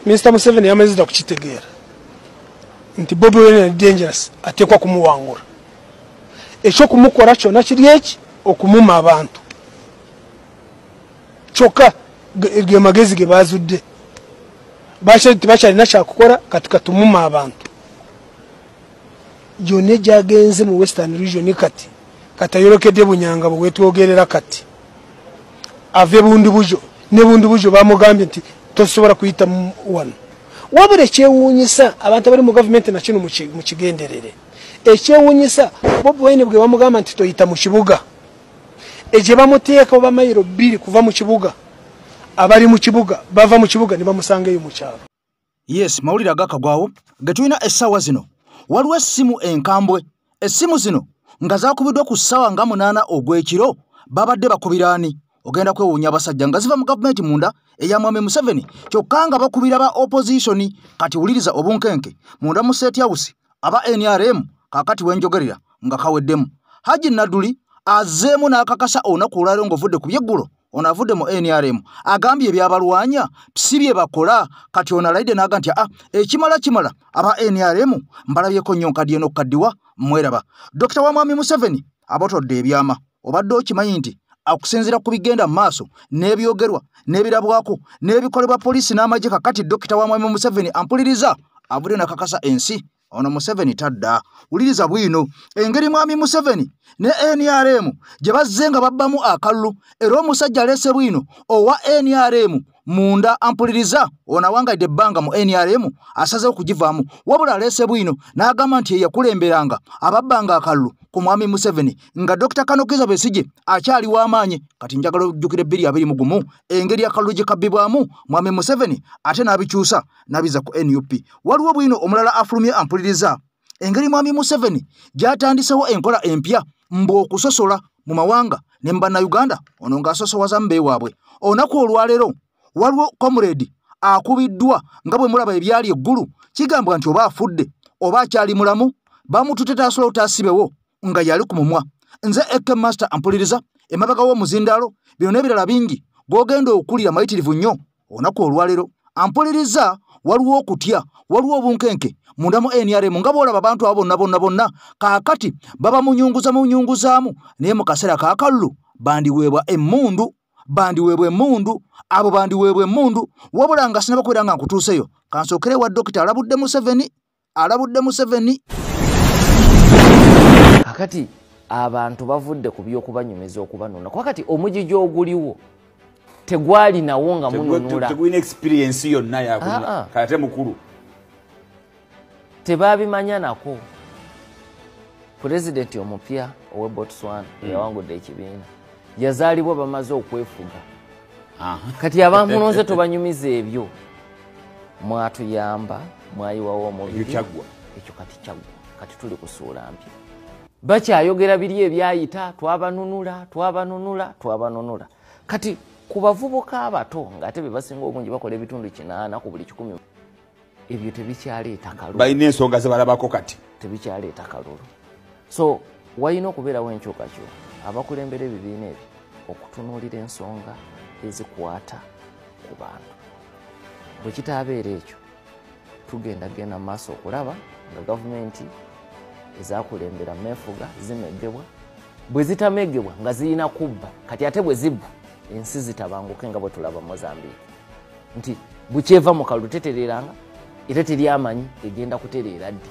Mr. Museveni yamazida kukitegera nti Bobi Wine dangerous atekwa kumuwangura ekyo kumukora kyona kiri eki okumuma abantu choka ge magezi ge bazudde bashari nacha kukora katika tumuma abantu jone jagenze mu Western region kati katayorokedde bunyanga bwe twogerera kati ave bundi bujo ne bundi bujo bamugambye nti tosobora kuyita wano wabure kyewunyisa abantu bari mu government na kino mu kigenderere ekyewunyisa Bobi Wine bwe bamugamba nti toyita mu kibuga eje bamuteeka oba mayiro 2 kuva mu kibuga abali mu kibuga bava mu kibuga ne bamusangeyo mu kyalo. Yes, mawulira gakagwawo getulina essawa zino waliwo essimu enkambwe essimu zino nga zakubiddwa ku ssaawa nga 8 ogw'ekiro babadde bakubiraani ogenda kwewuunya abasajja nga ziva mu gavumenti munda eya Mwami Museveni kyokka nga bakubira ba opposition kati wuliriza obunkenke munda mu State House aba NRM kakati wenjogerera nga kaweddemu Haji Naduli azeemu n'akakasa onaku olwaleero ng'ovudde ku byeggulo onavudde mu NRM agambye ebyabalwanya si bye bakola kati onalayide n'aga nti ekimala aba NRM mbalabyeko nnyo nkaddiye n'okukaddiwa mweraba Dr. wa Mwami Museveni abotodde ebyama obadde okimanyi nti akusinzira ku bigenda mu maaso n'ebyogerwa n'ebirabwako n'ebikolebwa poliisi n'amagye kakati Dr. wa Mwami Museveni ampuliriza avudde n'akakasa ensi ono Museveni tadda wuliriza bwino engeri Mwami Museveni ne NRM gye bazze nga babbamu akalulu era omusajja alese bwino owa NRM munda ampuliriza onawangayidde ebbanga mu NRM asaze okugivaamu wabula alese bwino n'agamba nti yakulemberanga ababbanga akalulu ku Mwami Museveni nga Dr. Kanokiza Besigye akyali w'amaanyi kati njagala okujjukira 2021 engeri akalulu gye kabbibwamu Mwami Museveni ate n'abikyusa n'abiza ku NUP waliwo bwino omulala afulumye ampuliriza engeri Mwami Museveni gy'atandisewo enkola empya mbu okusosola mu mawanga ne mbanna Uganda ono ng'asosowaza mbe waabwe onaku olwaleero waliwo comrade akubiddwa nga bwe mulaba ebyali eggulu kigambwa nti oba afudde oba akyali mulamu bamutute asobola otasibewo nga yali ku mumwa nze Eke Master ampuliriza emabega w'omuzindaalo bino n'ebirala bingi gw'ogenda okulira mayitirivu nnyo onaku olwaleero ampuliriza waliwo okutya waliwo obunkenke munda mu NRM nga bw'olaba abantu abo bonna kaakati baba munyunguzaamu naye mu kaseera kaakalulu bandiweebwa emmundu abo bandiweebwa emmundu wabula nga sinabakwera nga nkutuuseyo kansookere wa Dokita alabudde Museveni kakati abantu bavudde ku by'okubanyumiza okubanuna kakati omujiji oguliwo tegwali nawo nga mununula tegwina experience yonna yakunya kate mukulu tebabimanya nako President omupya owe Botswana yawangudde ekibiina yazaalibwa bamaze okwefuga kati abamunonze tobanyumiza ebyo mwatuyamba mwayiwawo omubiri ekyo kati kyagwa kati tuli kusuula mpya bakyayogera biri ebyayita twabanunula kati ku bavubuka abato ng'ate be basinga obungi bakola ebitundu 8 ku buli 10 ebyo tebikyaleeta kalulu balina ensonga ze balabako kati tebikyaleeta kalulu so wayina okubeerawo enkyukakyuka abakulembera ebibiina ebyo okutunuulira ensonga ezikwata ku bantu bwe kitaabeera ekyo tugenda maaso okulaba nga gavumenti ezakulembera meefuga zimegebwa bwe zitamegebwa nga ziyina kubba kati ate bwe zibba ensi zitabanguke nga bwe tulaba Mozambique nti bukyeva mu kalulu tetereranga era teryamanyi egenda kutereera ddi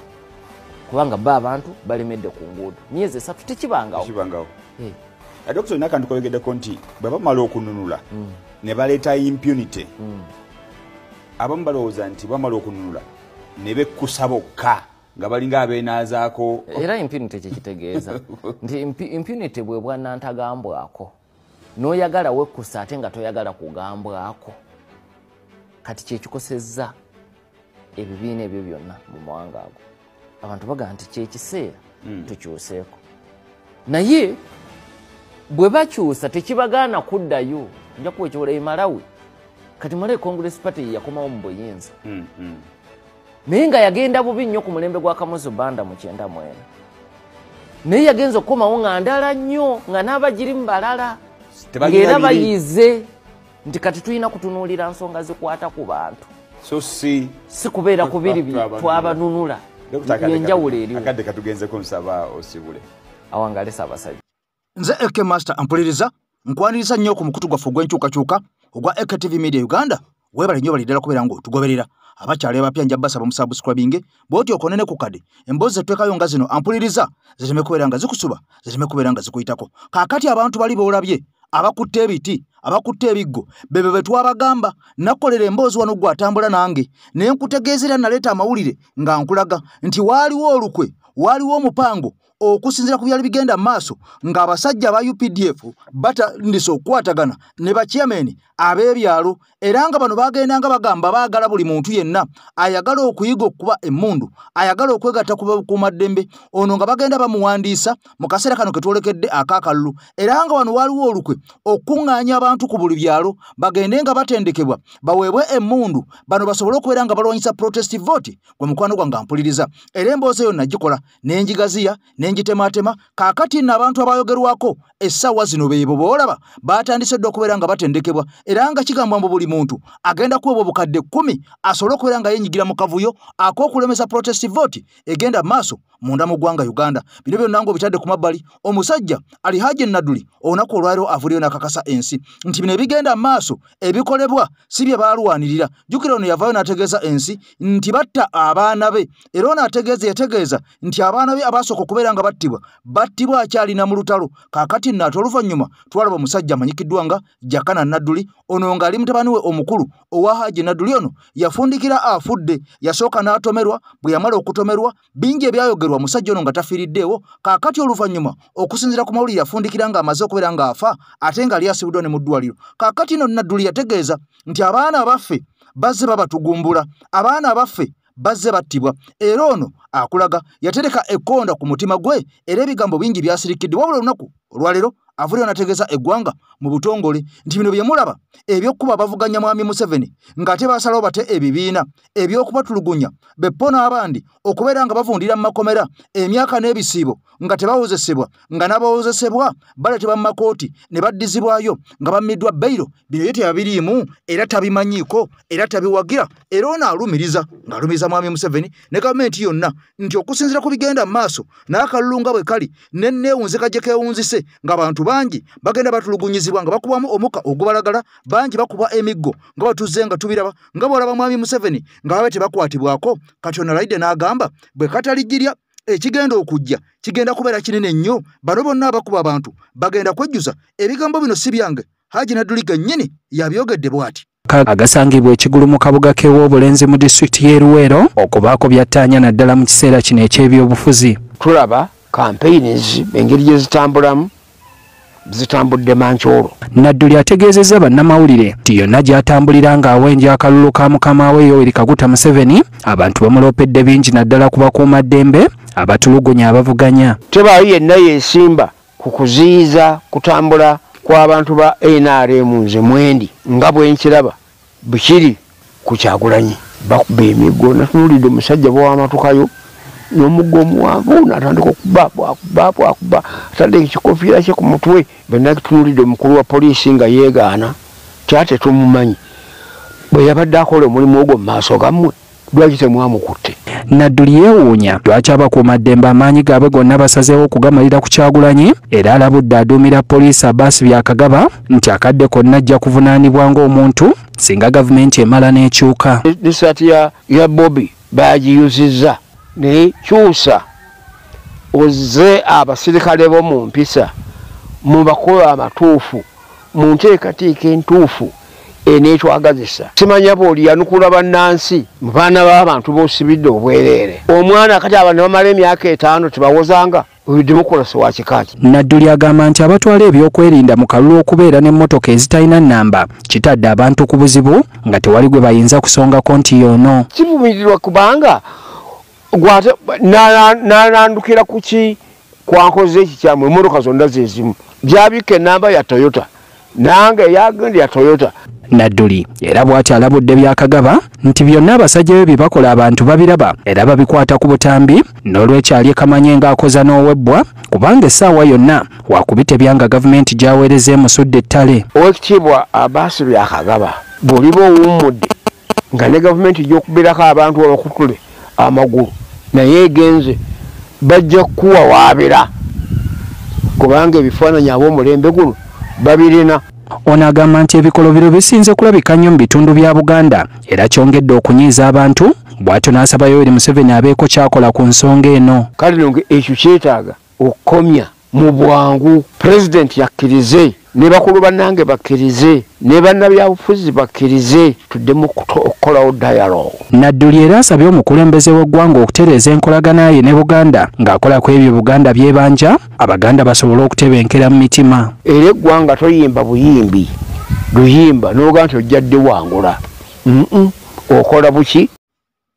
kubanga abantu balemedde ku nguudo myezi 3 tekibangawo Dr. Nakantu kolegeddeko nti bwe bamala okununula ne baleeta impunity abamu balowooza nti bamala okununula ne bekkusa bokka nga balinga abeenaazaako era impunity kyekitegeeza nti impunity bwe bwannantagambwako n'oyagala wekkusa ate nga toyagala kugambwako kati kyekikosezza ebibiina ebyo byonna mu mawanga ago abantu bagamba nti kyekiseera tukyuseeko naye bwe bakyusa tekibagaana kuddayo nja kuweekyola Malawi kati Malawi Congress Party yakomawo mu buyinza naye nga yagenda bubi nnyo ku mulembe gwa Kamuzu Banda mu 90 naye yagenza okukomawo nga ndala nnyo nga n'abagirimu balala ng'era bayize nti kati tulina kutunuulira nsonga zikwata ku bantu so si kubeera kubiri twabanunula yenjawulo eriwo akadde katugenzeko nsaba osibule awangale Ssaabasajja. Nze AK Master ampuliriza nkwaniriza nnyo ku mukutu gwaffe ogw'enkyukakyuka ogwa AK TV Media Uganda. Webale nnyo baliddala kubeera ng'otugoberera abakyala abapya njaba basaba musubscribing bw'otyo okonene ku kade emboozi zetwekayo nga zino ampuliriza ziteme kubeera nga zikusuba ziteme kubeera nga zikuyitako. Kaakati abantu bali boolabye abakutte ebiti abakutte ebiggo bebe betwabagamba nakolera emboozi wano gwatambula nange naye nkutegeezera naleeta amawulire nga nkulaga nti waaliwo olukwe waaliwo omupango okusinzira ku byali bigenda maaso nga abasajja ba UPDF batandise okukwatagana ne bachairman ab'ebyalo era nga bano bagendanga bagamba baagala buli muntu yenna ayagala okuyiga okuba emmundu ayagala okwegatta ku maddembe ono nga bagenda bamuwandiisa mu kaseera kano ketwolekedde akaakalulu era nga wano waaliwo olukwe okuŋŋaanya abantu ku buli byalo bagende nga batendekebwa baweebwe emmundu bano basobole okubeera nga balwanyisa protest vote gwe mukwano gwange ampuliriza era emboozi eyo nagikola n'enjigaziya n'engitematema kaakati nno abantu abayogerwako essaawa zino beebo boolaba batandise dde okubeera nga batendekebwa era nga kigambwa mbu buli muntu agenda kuweebwa obukadde 10 asobole okubeera nga yenyigira mu kavuyo ak'okulemesa protest vote egenda maaso munda mu ggwanga Uganda. Bino byonna ng'obitadde ku mabbali omusajja ali Haji Nadduli olunaku olwaliro avuliyo n'akakasa ensi nti bino ebigenda maaso ebikolebwa si bye baalwanirira. Jjukira ono yavaayo n'ategeeza ensi nti batta abaana be era ono yategeeza nti abaana be abasooka okubeera nga battibwa akyalina mu lutalo. Kaakati nno ate oluvannyuma twalaba omusajja amanyikiddwa nga Jakana Nadduli ono ng'ali mutabani we omukulu owa Haji Nadduli ono yafundikira afudde yasooka n'atomerwa bwe yamala okutomerwa bingi ebyayogerwa musajja ono nga tafiiriddeewo. Kaakati oluvannyuma okusinziira ku mawulire yafundikira nga amaze okubeera nga afa ate nga ali asibuddwa ne mu ddwaliro. Kaakati nno Nadduli yategeeza nti abaana abaffe bazze babatugumbula abaana abaffe bazze battibwa era ono akulaga yatereka ekkonda ku mutima gwe era ebigambo bingi byasirikidde wabula olunaku olwaleero avuliyo n'ategeeza eggwanga mu butongole nti bino bye mulaba eby'okkuba bavuganya mwami Museveni ng'ate basalawo bate ebibiina eby'okubatulugunya beppo n'abandi okubeera nga bavundira mu makomera emyaka n'ebisiibo nga tebawozesebwa nga n'abawozesebwa baletebwa mu makooti ne baddizibwayo nga bammiddwa beyiro. Bino ye teyabiriimu era tabimanyiiko era tabiwagira era ono ng'alumiriza mwami Museveni ne gavumenti yonna nti okusinziira ku bigenda mu maaso n'akalulu nga bwe kali n'enneewunzika gye keewunzise ng'abantu bangi bagenda batulugunyizibwa nga bakubamu omuka ogubalagala bangi bakuba emiggo nga batuzze nga tubiraba nga bw'olaba mwami Museveni nga babe tebakwatibwako. Kati ono alayidde n'agamba bwe kataligirya ekigenda okujja kigenda kubeera kinene nnyo bano bonna abakuba abantu bagenda kwejjuza ebigambo bino si byange. Haji Nadduli gennyini yabyogedde bw'ati. Agasangibwa ekigulu mu kabuga k'ew'obulenzi mu disitulikiti y'e Luweero okubaako byattaanya naddala mu kiseera kino eky'ebyobufuzi. Tulaba campaigns engeri gye zitambulamu zitambudde mankyolo. Nadduli ategeezezza bannamawulire nti yonna gy'atambulira ng'awenja akalulu ka mukama we Yoweri Kaguta Museveni abantu bamuloopedde bingi naddala ku bakuumaddembe abatulugunya abavuganya. Tebaayo yenna yeesimba ku kuziyiza kutambula kw'abantu ba NRM nze mwendi nga bwe nkiraba bukiri ku Kyagulanyi bakuba emiggo. Natunuulidde omusajja bw'amatukayo n'omuggo omuwanvu n'atandika okuba atadde ekikofiira kye ku mutwe. Benna tunuulidde omukulu wa poliisi nga yeegaana kyate tumumanyi bwe yabadde akola omulimu ogwo mu maaso gammwe lwaki temwamukutte. Nadduli yeewuunya lwaki abakuumaddembe amaanyi gaabwe gonna basazeewo okugamalira ku Kyagulanyi era alabudde aduumira poliisi Abbas Byakagaba nti akadde konna ajja kuvunaanibwa ng'omuntu singa gavumenti emala n'ekyuka. Disati ya Bobby bagiyuzizza nekyusa ozze abasirikale bo mu mpisa mu bakola amatuufu mu nteekateeka entuufu eneetwagazisa. Simanya booli yanukula bannansi mu baana b'abantu b'osibidde obwereere. Omwana kati abantu bamala emyaka 5 tebawozanga demokolasi wa kikaaki. Nadduli agamba nti abatwala ebyokwerinda mu kalulu okubeera n'emmotoka ezitalina nnamba kitadde abantu ku buzibu nga tewali gwe bayinza kusongako nti yoono. Kivumirirwa kubanga n'alandukira ku ki kwankoze ekikyamu emmotoka zonna zezimu gyabika ennamba ya Toyota nange yagenda ya Toyota. Nadduli era bw'ati alabudde Byakagaba nti byonna abasajja be bye bakola abantu babiraba era babikwata ku butambi n'olwekyali Kamanye ng'akoza n'owebbwa kubanga essaawa yonna waakubitebyanga gavumenti gy'aweereza emusudde ettale. Oweekitiibwa Abbas Byakagaba bw'oliba owummudde nga ne gavumenti gy'okubirako abantu abakutule amagulu naye egenze bajja kuwa waabira kubanga ebifaananyi ab'omulembe guno babirina. Ono agamba nti ebikolobero bisinze kulabika nnyo mu bitundu bya Buganda era kyongedde okunyiiza abantu, bw'atyo n'asaba Yoweri Museveni abeeko kyakola ku nsonga eno. Kale nno ekyo kyetaaga okukomya mu bwangu. Pulezidenti yakkirize ne bakulu bannange bakkirize ne bannabyabufuzi bakkirize tuddemu okukolawo dialogue. Nadduli era asabye omukulembeze w'eggwanga okutereeza enkolagana ye ne Buganda ng'akola ku ebyo Buganda byebanja Abaganda basobole okutebenkera mu mitima. Era eggwanga toyimba buyimbi luyimba n'oga nti ojjadde wangula okola buki.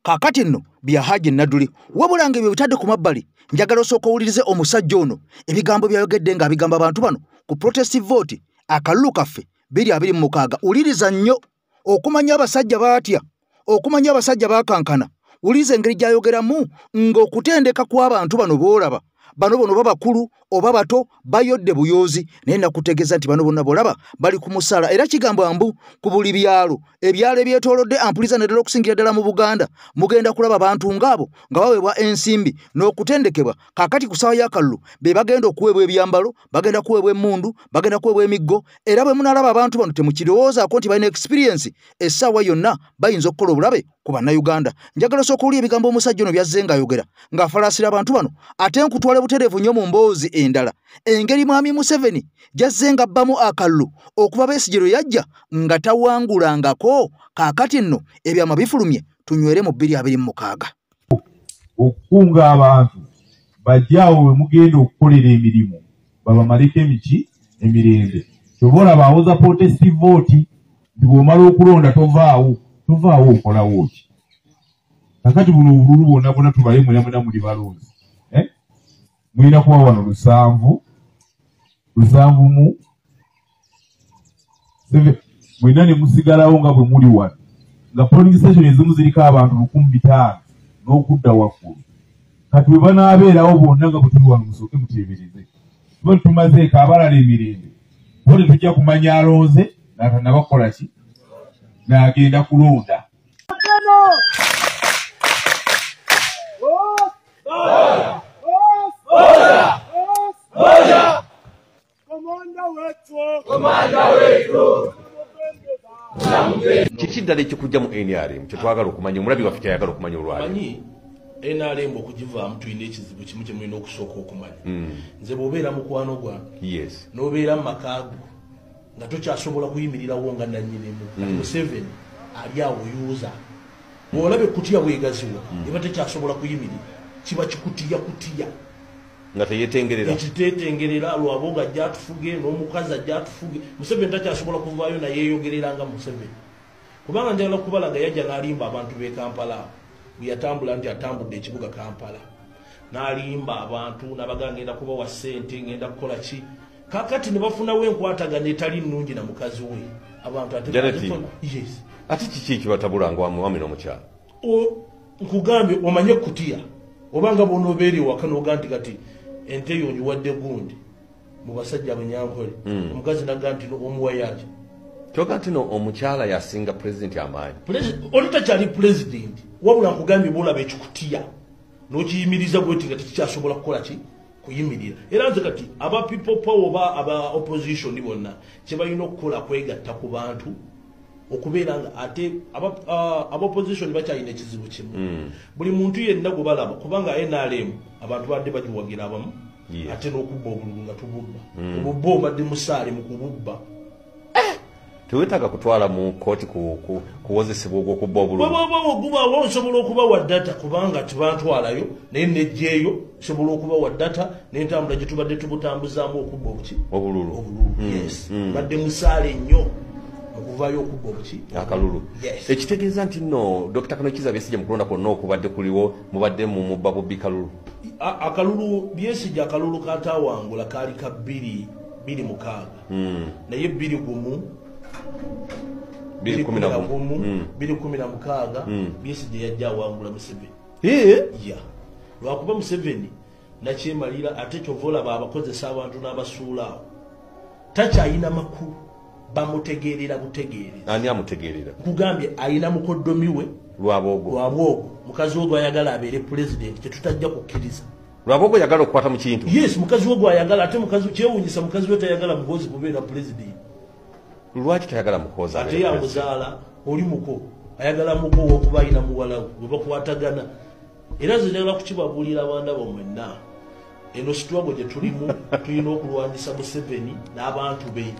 Kaakati nno bya Haji Nadduli wabula ng'ebyo bitadde ku mabbali njagala osooka owulirize omusajja ono ebigambo byayogedde ng'abigamba abantu bano ku protest vote akalulu kaffe 2026. Uliriza nnyo okumanya abasajja baatya, okumanya abasajja bakankana. Uliriza engeri gyayogeramu ng'okutendeka kw'abantu bano boolaba bano bono babakulu oba bato bayodde buyoozi naye nakutegeeza nti bano bonna bolaba bali ku musala. Era kigambo mbu ku buli byalo ebyalo ebyetoolodde ampuliza naddala okusingira ddala mu Buganda mugenda kulaba abantu ng'abo nga baweebwa ensimbi n'okutendekebwa. Kaakati ku ssaawa y'akalulu be bagenda okuweebwa ebyambalo, bagenda kuweebwa emmundu, bagenda kuweebwa emiggo. Era bwe munalaba abantu bano temukirowoozaako nti balina experience, essaawa yonna bayinza okukola obulabe ku bannayuganda. Njagala osooka owulira ebigambo omusajja ono byazze ng'ayogera ng'afalaasira abantu bano ate nkutwale butereevu nnyo mu mboozi endala. Engeri mwami Museveni gyazze ng'abbamu akalulu okuva Besigye lwe yajja nga tawangulangako. Kaakati nno ebyama bifulumye tunywere mu 2026. Okukunga abantu bajjaawo we mugenda okukolera emirimu babamaleko emirembe. Kyobola bawoza protest vote nti bw'omala okulonda tovaawo okolawo ki. Kakati buno obululu bwonna tubale mwena muli balonzi. Mwina kuba wano 7 mu 7 mwina ne musigalawo nga bwe muli wano nga polling station ezimu ziriko abantu 5,000 n'okudda waggulu. Kati bwe banaabeerawo bonna nga bwe tuli wano musooke muteebereze tuba tumazeeko abalala emirembe bo tetujja kumanya alonze nabakola ki n'agenda kulonda. Kiki ddala ekikujja mu NRM kyetwagala okumanya omulabi waffe kyayagala okumanya olwaleero? Manyi NRM okugivaamu tulina ekizibu kimu kye mulina okusooka okumanya. Nze bw'obeera mukwano gwange n'obeera mu makaago nga tokyasobola kuyimirirawo nga nannyinimu Museveni ali awo yuuza bw'olaba ekkutiya bwegaziwa eba tekyasobola kuyimirira kiba kikutiya nga teyetengerera ekitetengerera lwabo nga ajja atufuge n'omukazi ajja atufuge. Museveni takyasobola kuvaayo naye yeeyogerera nga Museveni kubanga njagala kubalaga yajja n'alimba abantu b'e Kampala bwe yatambula nti atambudde ekibuga Kampala n'alimba abantu n'abaga ngenda kubawa ssente ngenda kukola ki. Kaakati ne bafunawo enkwatagana etali nnungi na mukazi we abantu ate kiki ekibatabulanga wamwami n'omukyala? Nkugambye omanye ekkutiya obanga bw'onoobeera ewaka n'oga nti kati ente eyo onyiwadde gundi mu basajja abanyankole omukazi naga nti omuwayaaki kyoga nti no omukyala yasinga pulezidenti amaanyi. Oli takyali pulezidenti wabula nkugambye bw'olaba ekikutiya n'okiyimiriza bweti nga tekikyasobola kukola ki kuyimirira. Era nze kati aba people power oba aba opposition bonna kye balina okukola kwegatta ku bantu okubeera nga ate aba opposition bakyalina ekizibu kimu. Buli muntu yenna gwe balaba kubanga NRM abantu badde bagiwagira abamu ate n'okubba obululu nga tububba obubba obadde musaale mu kububba. Tewetaaga kutwala mu kooti kuwozesebwa ogw'okubba obululu. Ogubaawo osobola okubawa data kubanga tibantwalayo naye nejjeeyo osobola okubawa data n'entambula gye tubadde tubutambuzaamu okubba obululu. Yes badde musaale nnyo okuvaayo okubba akalulu. Ekitegeeza nti nno Dr. Kanokiza Besigye mu kulonda kwonna okubadde kuliwo mubadde mu mubba bubbi kalulu. Akalulu Besigye akalulu katawangula kaali ka 2026 naye 2016 Besigye yajja awangula Museveni. Lwakuba Museveni nakyemalira ate kyova olaba abakozesa abantu n'abasuulaawo takyayina makulu bamutegeerera butegeereza. Ani amutegeerera? Kugambye ayina mukoddomi we Lwabogo mukazi we gwayagala abeere president tetutajja kukkiriza. Lwabogo yagala okukwata mu kintu? Yes, mukazi we gwayagala ate mukazi kyewuunyisa mukazi we tayagala Muhoozi kubeera president. Lwaki tayagala Muhoozi? Ate yamuzaala oli muko ayagala muko wokuba ayina muwala we bakwatagana. Era nze njagala kukibabuulira abaana bomwenna eno struggle gye tulimu tulina okulwanyisa Museveni n'abantu be.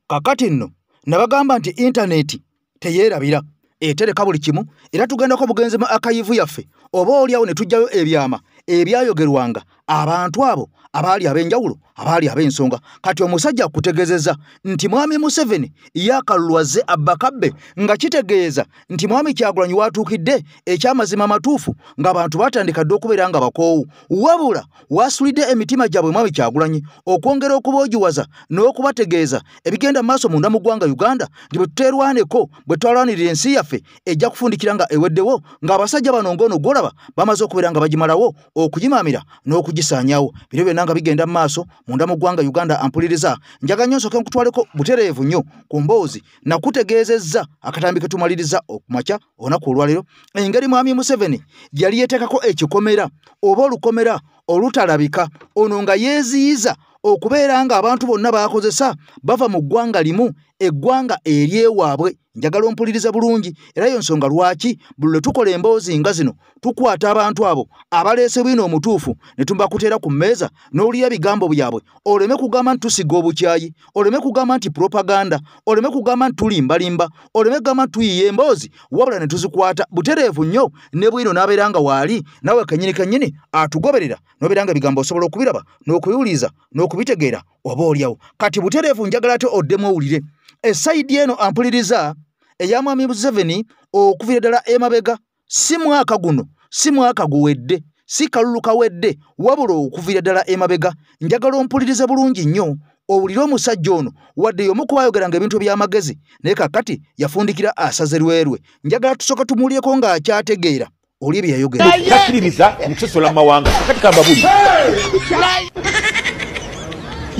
Kakati nno nabagamba nti intaneti teyeerabira etereka buli kimu era tugendako bugenzi mu akayivu yaffe oba oliawo ne tujjayo ebyama ebyayogerwanga abantu abo abaali ab'enjawulo abaali ab'ensonga. Kati omusajja akutegeezezza nti mwami Museveni yakalwaze Abbakabbe nga kitegeeza nti mwami Kyagulanyi watuukidde ekyamazima amatuufu ng'abantu batandika dde okubeera nga bakoowu wabula wasulidde emitima gyabwe mwami Kyagulanyi okwongera okuboogiwaza n'okubategeeza ebigenda mu maaso munda mu ggwanga Uganda nti bwe tuteerwaneko bwe twalwanirira ensi yaffe ejja kufundikira nga eweddewo ng'abasajja bano ng'ono gwolaba bamaze okubeera nga bagimalawo okugimaamira n'okugisaanyawo. Bino byonna nga bigenda mu maaso munda mu ggwanga Uganda. Ampuliriza njaga nnyo nsooke nkutwaleko butereevu nnyo ku mboozi nakutegeezezza akatambi ke tumaliriza okumakya olunaku olwaleero engeri mwami Museveni yali yeeteekako ekikomera oba olukomera olutalabika ono nga yeeziyiza okubeera nga abantu bonna baakozesa bava mu ggwanga limu eggwanga eryewaabwe. Njagala ompuliriza bulungi era yo nsonga lwaki buli lwe tukola emboozi nga zino tukwata abantu abo abaleese bwino omutuufu ne tumbakuteera ku mmeeza n'oliya ebigambo byabwe oleme kugamba nti tusiga obukyayi, oleme kugamba nti propaganda, oleme kugamba nti tulimbalimba, oleme kugamba nti tuyiye emboozi wabula ne tuzikwata butereevu nnyo ne bwino n'abeera nga waali nawe kennyini atugoberera n'obeera nga ebigambo osobola okubiraba n'okuyuliza n'okubitegeera oba oliawo. Kati butereevu njagala ate oddemu owulire esayidi eno ampuliriza eya mwami Museveni okuviira ddala emabega si mwaka guno si mwaka guwedde si kalulu kawedde wabula okuviira ddala emabega. Njagala ompulirize bulungi nnyo owulire omusajja ono wadde y'omu ku baayogeranga ebintu by'amagezi naye kakati yafundikira asaze lwerwe. Njagala tusooka tumuulyeko ng'akyategeera oli bye yayogera. Takkiririza mukusosola mu mawanga kakati kambabuli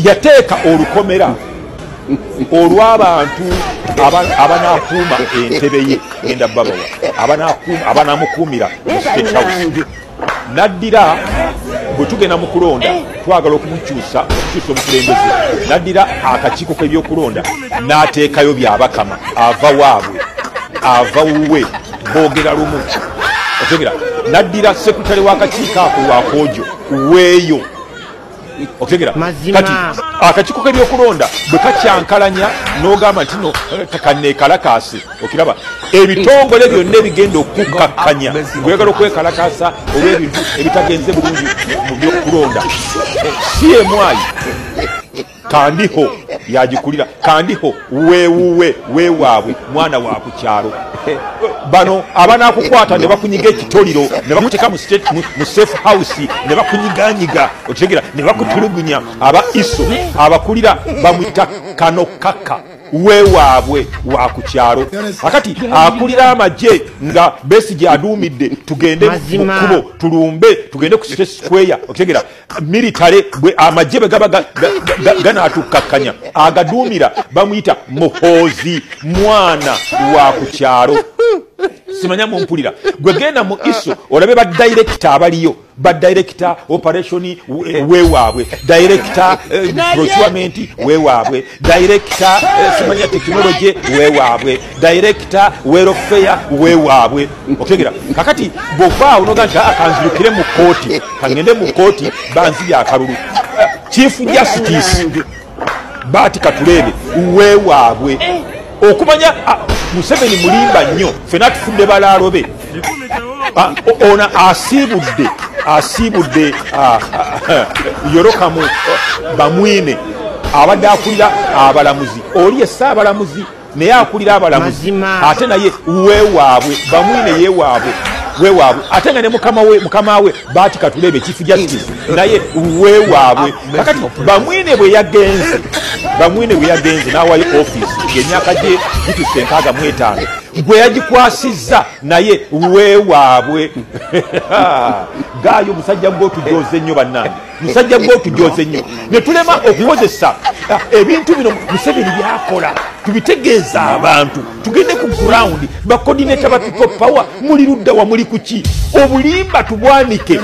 yateeka olukomera olw'abantu abanakuuma entebe ye genda babawa abanamukuumira mu State House. Naddira bwe tugenda mu kulonda twagala okumukyusa omukulembeze naddira akakiiko k'ebyokulonda n'ateekayo byabakama ava waabwe ava wuwe boogera lumu otegera naddira sekretary w'akakiiko ako lwakoojo weeyo otegera kati akakiiko k'ebyokulonda bwe kakyankalanya n'ogamba nti no takanneekalakaase okiraba ebitongole byonna ebigenda okukkakkanya gwegala okwekalakaasa olw'ebintu ebitagenze bulungi mu byokulonda CMI kandiho yagikulira kandiho weewuwe weewaabwe mwana wa ku kyalo bano abanakukwata ne bakunyiga ekitoliro ne bakuteeka mu safe house ne bakunyiganyiga otegera ne bakutulugunya aba iso abakulira bamwita kanokaka weewaabwe wa ku kyalo akati akulira amagye nga Besigye aduumidde tugende mu kkubo tulumbe tugende ku State Square otegera military bwe amagye bwe gaba ganaatukkakkanya agaduumira bamuyita Muhoozi mwana wa ku kyalo. Simanya mumpulira gwe genda mu iso olabe ba director abaliyo ba director operation weewaabwe director procurement weewaabwe director simanya technology weewaabwe director welfare weewaabwe otegera kakati bova unoganja akanzirukire mu kooti kangende mu kooti banzi ya kalulu chief justice Bati Katulebe weewaabwe okumanya Museveni mulimba nnyo fena tufudde balaalobe ona asibudde yorokamu bamwine abadde akulira abalamuzi oli essaabalamuzi naye akulira abalamuzi ate naye weewaabwe bamwine yeewaabwe weewaabwe ate nga ne mukama we Bati Katulebe chief justice naye weewaabwe kakati bamwine bwe yagenze n'awayo office emyaka gye gituse 65 gwe yagikwasizza naye weewaabwe gaayo musajja gw'otujoze nnyo bannange musajja gw'otujoze nnyo ne tulema okukozesa ebintu bino Museveni byakola tubitegeeza abantu tugende ku ground bacoordinator ba people power muli ludda wa muli kuki obulimba tubwanike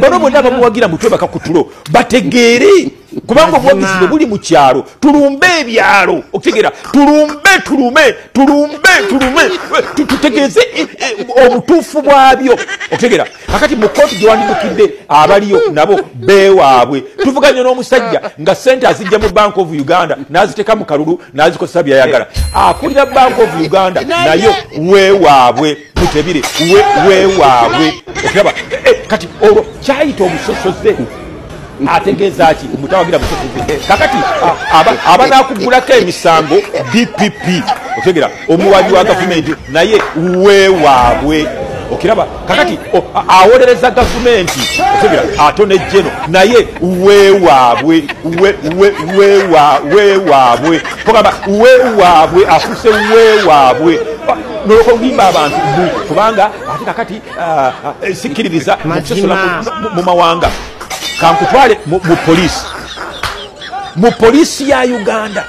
bano bonna abamuwagira mutwe bakakutulo bategeere kubanga obwagizi buli mu kyalo tulumbe ebyalo okutegera tulume tutegeeze obutuufu bwabyo okutegera kakati mu kooti gye wandidukidde abaliyo nabo beewaabwe tuvuganye n'omusajja nga sente azijja mu Bank of Uganda n'aziteeka mu kalulu n'azikozesa byayagala akulira Bank of Uganda nayo weewaabwe mutebire weewaabwe okiraba kati olwo kyayita obusosoze ategeeza ki mutawagira busosoze kakati abanakugulako emisango DPP otegera omuwaji wa gavumenti naye weewaabwe okiraba kakati awolereza gavumenti otegera atone jeno naye weewaabwe weewaabwe kugamba weewaabwe afuse weewaabwe noloko ngimba abantu kubanga ate kakati sikiririza mu mawanga kankutwale mu polisi ya Uganda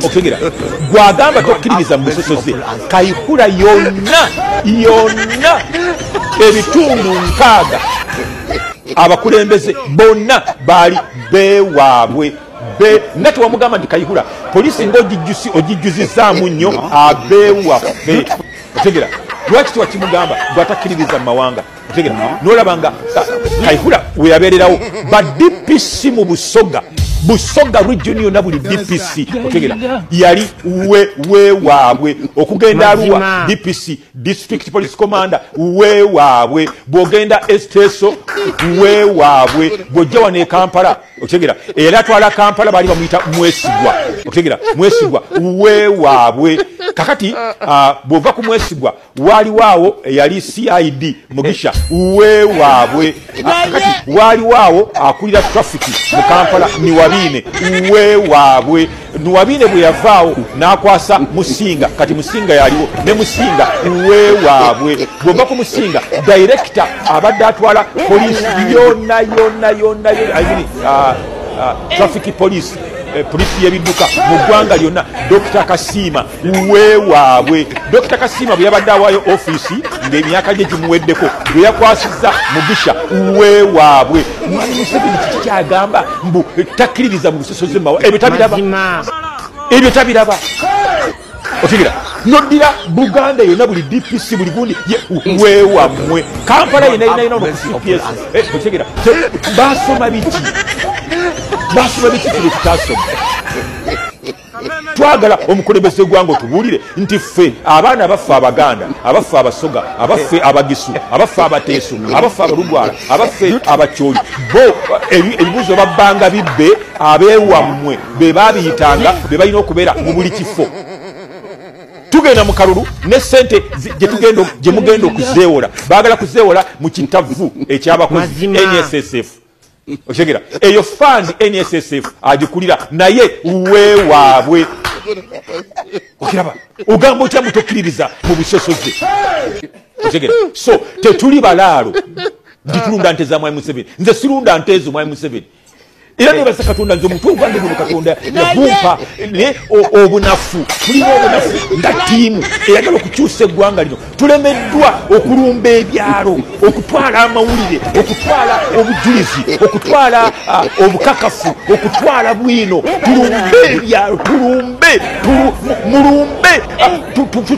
okegera gwagamba tokkiririza mu busosoze Kayihura yonna ebitundu 6 abakulembeze bonna bali beewaabwe ngati wamugamba nti Kayihura polisi ng'ogijjuzizaamu nnyo abeewaffe otegera lwaki tiwakimugamba gwatakiririza mu mawanga otegera n'olabanga Kayihura we yabeererawo ba DPC mu Busoga region yonna buli DPC otegera yali weewaabwe okugenda Arua DPC District Police Commander weewaabwe bw'ogenda Esteso weewaabwe bw'ojja wano e Kampala otegera era atwala Kampala baali bamuyita Mwesigwa otegera Mwesigwa weewaabwe kakati bw'ova ku Mwesigwa waaliwaawo yali CID Mugisha weewaabwe kakati waaliwaawo akulira traffic mu Kampala Niwabine weewaabwe Niwabine bwe yavaawo n'akwasa Musinga kati Musinga yaliwo ne Musinga weewaabwe bw'ova ku Musinga director abadde atwala police yonna traffic police polisi y'ebidduka mu ggwanga lyonna Dr. Kasima weewaabwe Dr. Kasima bwe yabadde awaayo office ng'emyaka gye gimuweddeko bwe yakwasizza Mugisha weewaabwe Museveni kiki kyagamba mbu takkiririza mu busosoze mawa ebyo tabiraba otegera noddira Buganda yonna buli DPC buli gundi weewammwe Kampala yonna no ku CPS otegera basoma biki kile tutasoma twagala omukulembeze gwanga otubuulire nti ffe abaana abaffe Abaganda abaffe Abasoga abaffe Abagisu abaffe Abateeso abaffe Abalugwala abaffe Abacyoli bo ebibuzo babbanga bibbe abeewammwe be baabiyitanga be balina okubeera mu buli kifo tugenda mu kalulu ne sente gye mugenda okuzeewola baagala kuzeewola mu kitavu ekyabakozi NSSF oshegera eyo fund NSSF agikulira naye weewaabwe okiraba ogamba otya mutokiririza mu busosoze oshegera so tetuli balaalo nditulunda nte za Mwai Museveni nze sirunda nte zo Mwai Museveni era nebasa Katonda nze omuntu ogwange guno Katonda yabumpa obunafu tulina obunafu nga ttiimu eyagala okukyusa eggwanga lino tulemeddwa okulumba ebyalo okutwala amawulire okutwala obujulizi okutwala obukakafu okutwala bwino tulumbe ebyalo mulumbe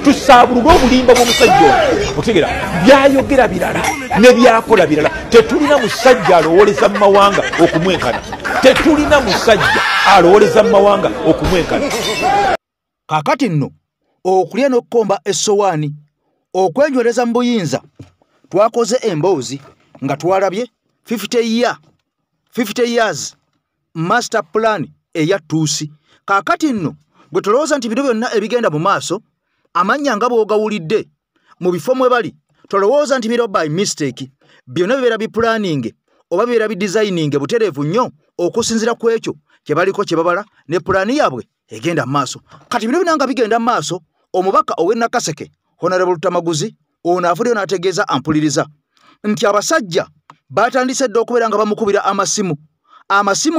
tusaabulule obulimba bw'omusajja otegera byayogera birala ne byakola birala tetulina musajja alowoleza mu mawanga okumwenkana tetulina musajja alowoleza mu mawanga okumwenkana kaakati nno okulya n'okkomba essowaani okwenywereza mu buyinza twakoze emboozi nga twalabye 50 years master plan eya Tuusi kaakati nno gwe tolowooza nti bino byonna ebigenda mu maaso amannya nga bw'ogawulidde mu bifo mwe bali tolowooza nti biro by mistake byonna bibeera bipulaninge oba bibeera bidesigninge butereevu nnyo okusinzira ku ekyo kye baliko kye babala ne pulaani yaabwe egenda mu maaso kati bino binanga bigenda mu maaso omubaka ow'e Nakaseke Honorable Tamaguzi ono avuddeyo n'ategeeza ampuliriza nti abasajja batandise dde okubeera nga bamukubira amasimu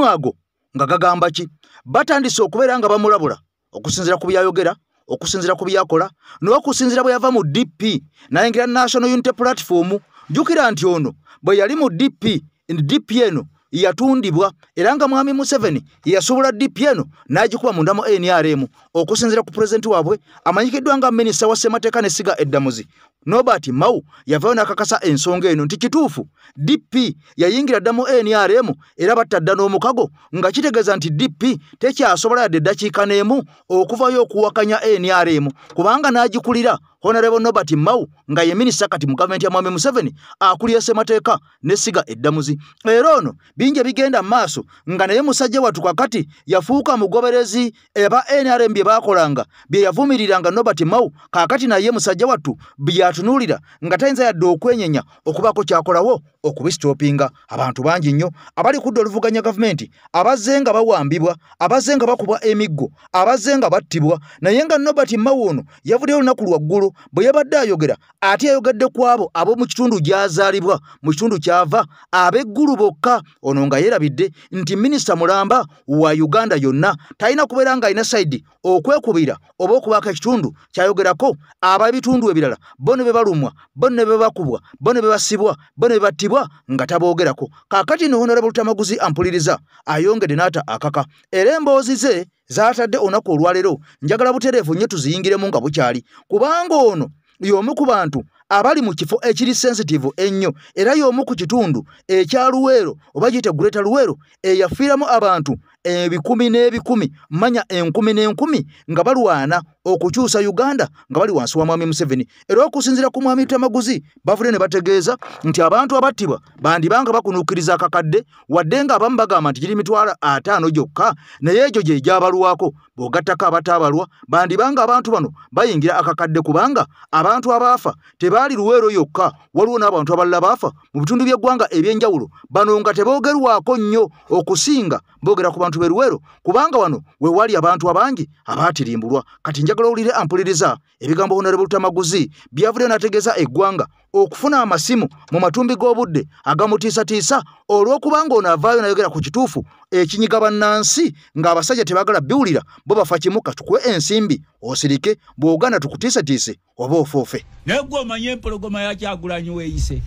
ago nga gagamba ki batandise okubeera nga bamulabula okusinzira ku byayogera okusinzira ku byakola n'okusinzira bwe yava mu DP nayingira National Unity Platform jukira nti ono bwe yali mu DP eno yatundibwa era nga mwami Museveni yasobola DP eno n'agikuba munda mu NRM okusinzira ku president waabwe amanyikiddwa nga minisita wa Ssemateeka ne Siga Eddamuzi Norbert Mao yavayo n'akakasa ensonga eno nti kituufu DP yayingira dda mu NRM era batadda n'omukago nga kitegeeza nti DP tekyasobola yadde eddakiika n'emu okuvayo okuwakanya NRM kubanga n'agikulira Honorable Norbert Mao nga ye minisita kati mu gavumenti ya Mwami Museveni akulira Ssemateeka ne Siga Eddamuzi era ono bingi bigenda maaso nga naye musajja watu kakati yafuuka mugoberezi eba NRM bye bakolanga bye yavumiriranga Norbert Mao kakati naye musajja watu byatunulira nga tayinza yadde okwenyenya okubako kyakolawo okubistopinga abantu bangi nnyo abali kudda oluvuganya gavumenti abazenga bawambibwa abazenga bakubwa emiggo abazenga battibwa naye nga Norbert Mao ono yavuddeyo olunaku lwaggulu bwe yabadde ayogera ate yayogedde ku abo ab'omu kitundu gy'azaalibwa mu kitundu kyava ab'eggulu bokka ono nga yeerabidde nti minisita mulamba wa Uganda yonna talina kubeera ng'alina sayidi okwekubira oba okubaako ekitundu kyayogerako ab'ebitundu ebirala bo ne be balumwa bo ne be bakubwa bo ne be basibwa bo ne be battibwa nga taboogerako kaakati ne Honorable Tamaguzi ampuliriza ayongedde n'ata akaka era emboozi ze zaatadde olunaku olwaleero njagala butereevu nnyo tuziyingiremu nga bukyali kubanga ono y'omu ku bantu abali mu kifo ekiri sensitive ennyo era y'omu ku kitundu ekya Luweero oba giyite Greater Luweero eyafiiramu abantu ebikumi n'ebikumi manya enkumi n'enkumi nga balwana okukyusa Uganda nga bali wansi wa Mwami Museveni era okusinzira ku Mwami Tamaguzi bavudde ne bategeeza nti abantu abattibwa bandibanga bakunuukiriza akakadde wadde nga abamu bagamba nti giri mitwalo 5 gyokka naye egyo gye gyabalwako bw'ogattako abataabalwa bandibanga abantu bano bayingira akakadde kubanga abantu abaafa tebaali Luweero yokka waliwo n'abantu abalala baafa mu bitundu by'eggwanga eby'enjawulo bano nga teboogerwako nnyo okusinga boogera ku bantu b'e Luweero kubanga wano we wali abantu abangi abaatirimbulwa kati njagala owulire ampuliriza ebigambo Honorable Tamaguzi byavuddeyo n'ategeeza eggwanga okufuna amasimu mu matumbi g'obudde agamutiisatiisa olw'okubanga ono avaayo n'ayogera ku kituufu ekinyiga bannansi ng'abasajja tebaagala biwulira bo bafa kimu katukuwe ensimbi osirike bw'oganda tukutiisatiise oba ofoofe naye gwe omanye empologoma ya Kyagulanyi weeyise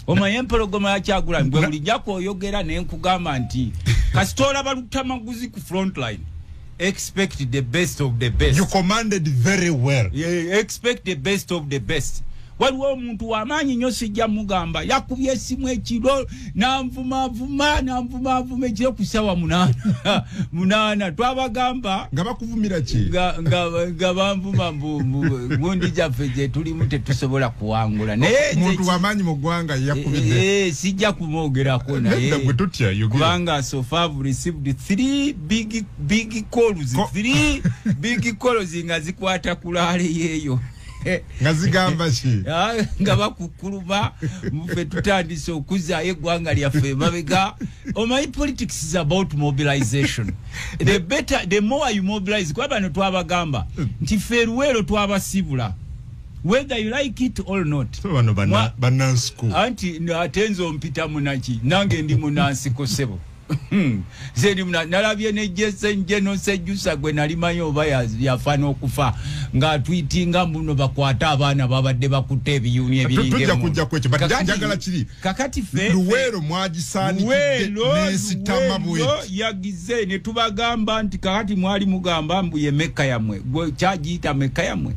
omanye empologoma ya Kyagulanyi bwe bulijja kw'oyogera ne nkugamba nti kasita olaba Tamaguzi ku frontline expect the best of the best. You commanded very well. Yeah, expect the best of the best. Waliwo omuntu w'amaanyi nnyo sijja mugamba yakubye essimu ekiro n'anvuma ekiro ku ssaawa 8 twabagamba nga bakuvumira ki nga banvuma gundi gyaffe gye tulimu tetusobola kuwangula naye omuntu w'amaanyi mu ggwanga yakubidde sijja kumwogerako naye kubanga so far I've received 3 big calls 3 big calls nga zikwata kulaale yeeyo nga zigamba ki nga bakukuluma muffe tutandise okuzaayo eggwanga lyaffe emabega. My politics is about mobilization. The more you mobilize kuba bano twabagamba nti ffe Luweero twabasibula whether you like it or not. So bano bannansiku anti atenzo mpita munaki nange ndi munansiko sebo zeni nalabye ne Jason Jeno Sejusa gwe nalimanyo oba yafana okufa nga tweetinga muno bakwata abaana babadde bakutte ebiyuni ebiringe tujja kujja kwekyo njagala kiri kakati fe Luweero mwagisanikidde nesitama bwe yagize ne tubagamba nti kakati mwali mugamba mbu ye Mekka yamwe gwe kyagiyita Mekka yamwe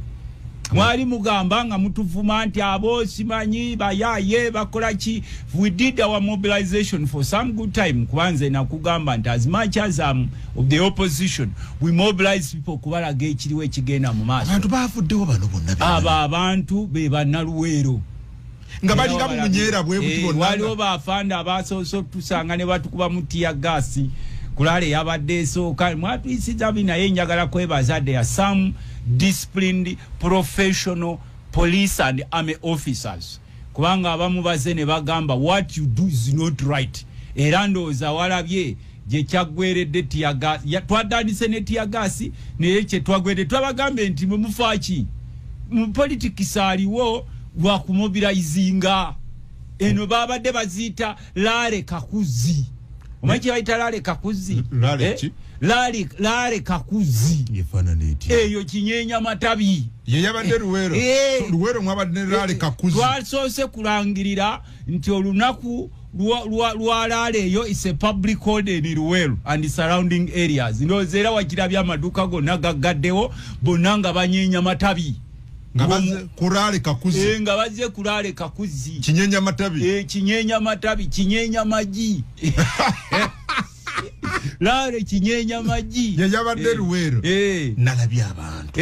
mwali mugamba nga mutuvuma nti abo simanyi bayaye bakola ki. We did our mobilization for some good time kubanze na kugamba nti as much as of the opposition we mobilize people kubalaga ekiriwo ekigenda mu maaso. Abantu bafuddewo bano bonna aba abantu be bannaluweero nga balinga mu munyeera bwe buti bonna waliwo bafanda abasoose tusanga ne batukuba mu tiya gasi kulale yabadde esooka mwatuyisiza binaye njagala kwebaza there are some disciplined professional police and army officers kubanga abamu baze ne bagamba what you do is not right era ndowooza walabye gye kyaggweredde tiyagasi twadandise ne tiyagasi naye kye twagwedde twabagambe nti mwe mufaaki mu politics aliwo lwa kumobilizinga eno babadde baziyita laale kakuzi Omanyi bayita lale kakuzi. Lale kakuzi. Yefananeti. Eyo kinyenya matabi. Ye yabadde Luwero. Luwero mwabadde lale kakuzi. Twasoose kulangirira nti olunaku lwa lale eyo is a public holiday in Luwero and the surrounding areas. Ndozera wakirabya amaduka gonna gaggaddewo bonna nga banyenya matabi. Ngabaze kurale kakuzi. Ngabaze kurale kakuzi. Kinyenya matabi. Kinyenya matabi, kinyenya maji. Lale kinyenya maji. Yabadde Luwero. Nalabya abantu.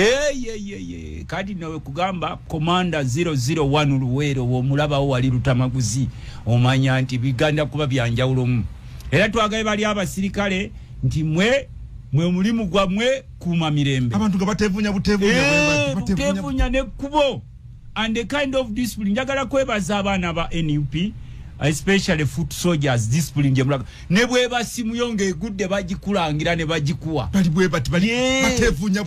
Kadi nawe kugamba Commander 001 Luwero omulabawo wali Lutamaguzi. Omanya nti biganda kuba byanjawulomu. Era twagaye bali abasirikale nti mwe mulimu gwa mwe kuma mirembe. Abantu gabatevunya butevunya ne kubo. And the kind of discipline njagala kwebaza abaana ba NUP, especially foot soldiers discipline jemulaga. Ne bwe basimu yonge egudde bagikulangira ne bagikuwa. Bali bwe batevunya.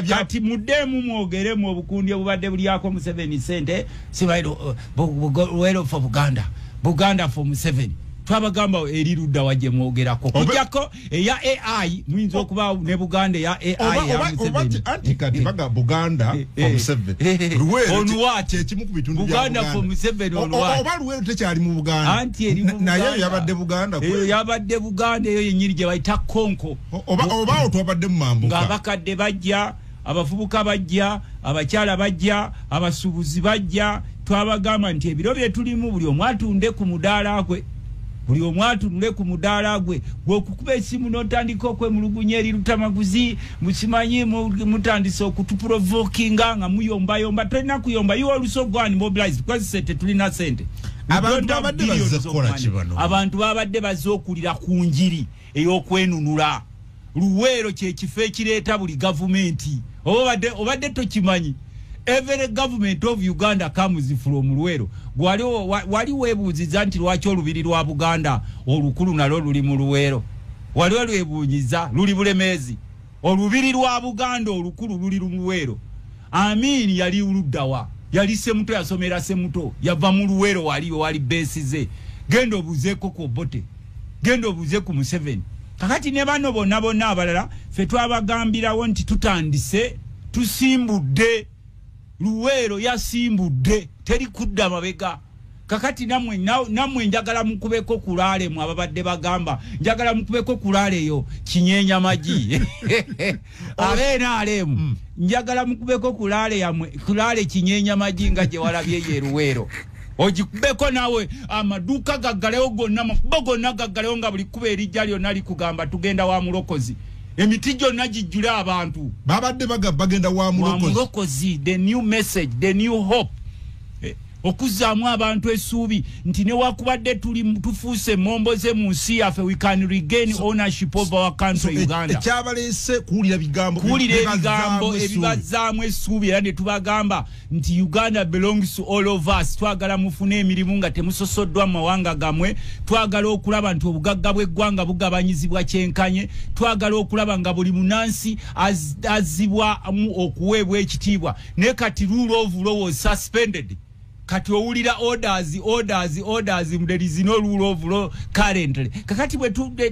Kati muddemu mwogere mu obukundi obubadde bulyako mu 7 cent sibairo Luwero for Buganda for Museveni. Twabagamba eri ludda waje mwogerako kujjako eya AI mwinzo okuba ne Buganda ya AI ya Museveni. Antikati baga Buganda for Museveni. Luwero ekimu ku bitundu bya Buganda for Museveni olwa. Oba Luwero tekyali mu Buganda. Anti eri mu Buganda. Naye yabadde Buganda kwe. Yabadde Buganda eyo yenyiri gye bayita Konko. Oba otwabadde mu mambuka. Ng'abakadde bajja, abavubuka bajja, abakyala bajja, abasubuzi bajja, twabagamba nti ebiro bye tulimu buli omu atunde ku mudaala gwe. Buli omwatu nule ku mudaala gwe gwokukuba esimu n'otandika okwemulugunya eri Lutamaguzi mukimanyi mutandisa okutuprovokinga nga muyombayomba tolina kuyomba you also go and mobilize because sente tulina sente. Abantu babadde bazikola kibano. Abantu babadde bazookulira ku njiri ey'okwenunula. Luwero kye kifo ekireeta buli gavumenti. Obadde tokimanyi. Every government of Uganda comes from Luwero. Wali webuuziza nti lwaki olubiri lwa Buganda olukulu nalwo luli mu Luwero. Wali webuuziza luli Bulemeezi. Olubiri lwa Buganda olukulu luli mu Luwero. Amin yali uluddawa. Yali Semuto yasomera Semuto. Yava mu Luwero wali besize. Genda obuzeeko ko Bote. Genda obuze ku Museveni. Kakati ne bano bonna abalala ffe twabagambirawo nti tutandise tusimbudde. Luwero yasimbudde teri kudda mabega. Kakati namwe njagala mukubeko kulale mu ababadde bagamba njagala mukubeko kulale yo kinyenya maji. Abena alemu njagala mukubeko kulale yamwe kulale kinyenya maji nga je walabye ye Luwero. Ojikubeko nawe amaduka gaggalewo gonna gonna gaggalewo nga buli kuba erijja lyonna likugamba tugenda wa Mulokozi. Emiti gyonna gijjula abantu babadde bagenda wa Mulokozi. The new message, the new hope. Okuzaamu abantu essuubi nti ne wakubadde tufuuse momboze mu nsi yaffe we can regain ownership of our country Uganda. Ekyabaleese kuwulira ebigambo ebibazaamu essuubi era ne tubagamba nti Uganda belongs to all of us. Twagala mufune emirimu nga temusosoddwa mu mawanga gamwe. Twagala okulaba nti obugagga bw'eggwanga bugabanyizibwa kyenkanye. Twagala okulaba nga buli munansi azibwamu okuweebwa ekitiibwa. Ne kati rule of law was suspended. Kati owulira orders there is no rule of law currently. Kakati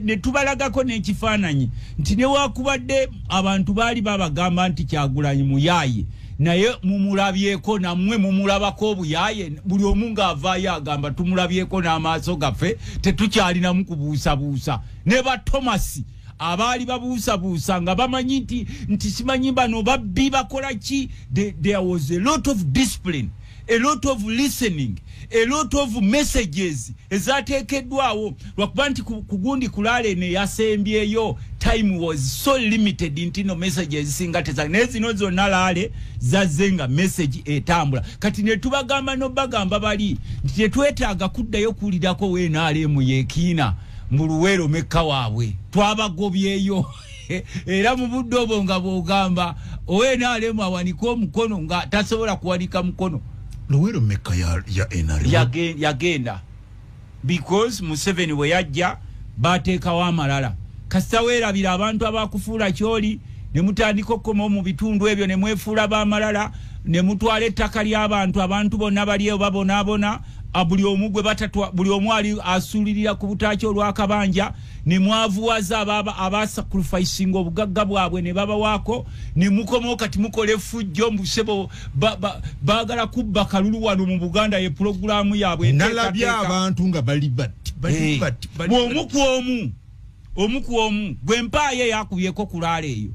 ne tubalagako n'ekifaananyi nti ne wakubadde abantu baali babagamba nti Kyagulanyi muyaaye naye mumulabyeko nammwe mumulabako obuyaye buli omu ng'avaayo agamba tumulabyeko n'amaaso gaffe tetukyalinamu kubuusabuusa. Ne ba Tomasi abaali babuusabuusa nga bamanyi nti simanyi bano babbi bakola ki. There was a lot of discipline, a lot of listening, a lot of messages ezateekeddwawo lwakuba nti kugundi kulale ne yasembyeyo time was so limited ntino messages singa teza nezino zonna laale zazze nga message etambula. Kati ne tubagamba n'obagamba bali nti tetwetaaga kuddayo kuwulirako weenaalemu yekiina mu Luwero mekka waabwe twabagobyeyo. Era mu budde obwo nga bw'ogamba oweenaalemu awanika omukono nga tasobola kuwanika mukono. Luwero meka ya NRM yagenda because Museveni we yajja bateekawo amalala. Kasita weerabira abantu abakufuula kyoli ne mutandika okukoma mu bitundu ebyo ne mwefuula b'amalala ne mutwala ettaka ly'abantu bonna bali eyo babonaabona buli omu gwe batatwa buli omu ali asulirira ku butaaki olw'akabanja ne mwavuwaza abasacrificing obugagga bwabwe ne babawaako ne mukomawo kati mukole fujjo mbusebo baagala kubba kalulu wano mu Buganda ye pulogulaamu yaabwe nalabya abantu nga bali bati omu ku omu gwe mpaaye yakubyeko kulaala eyo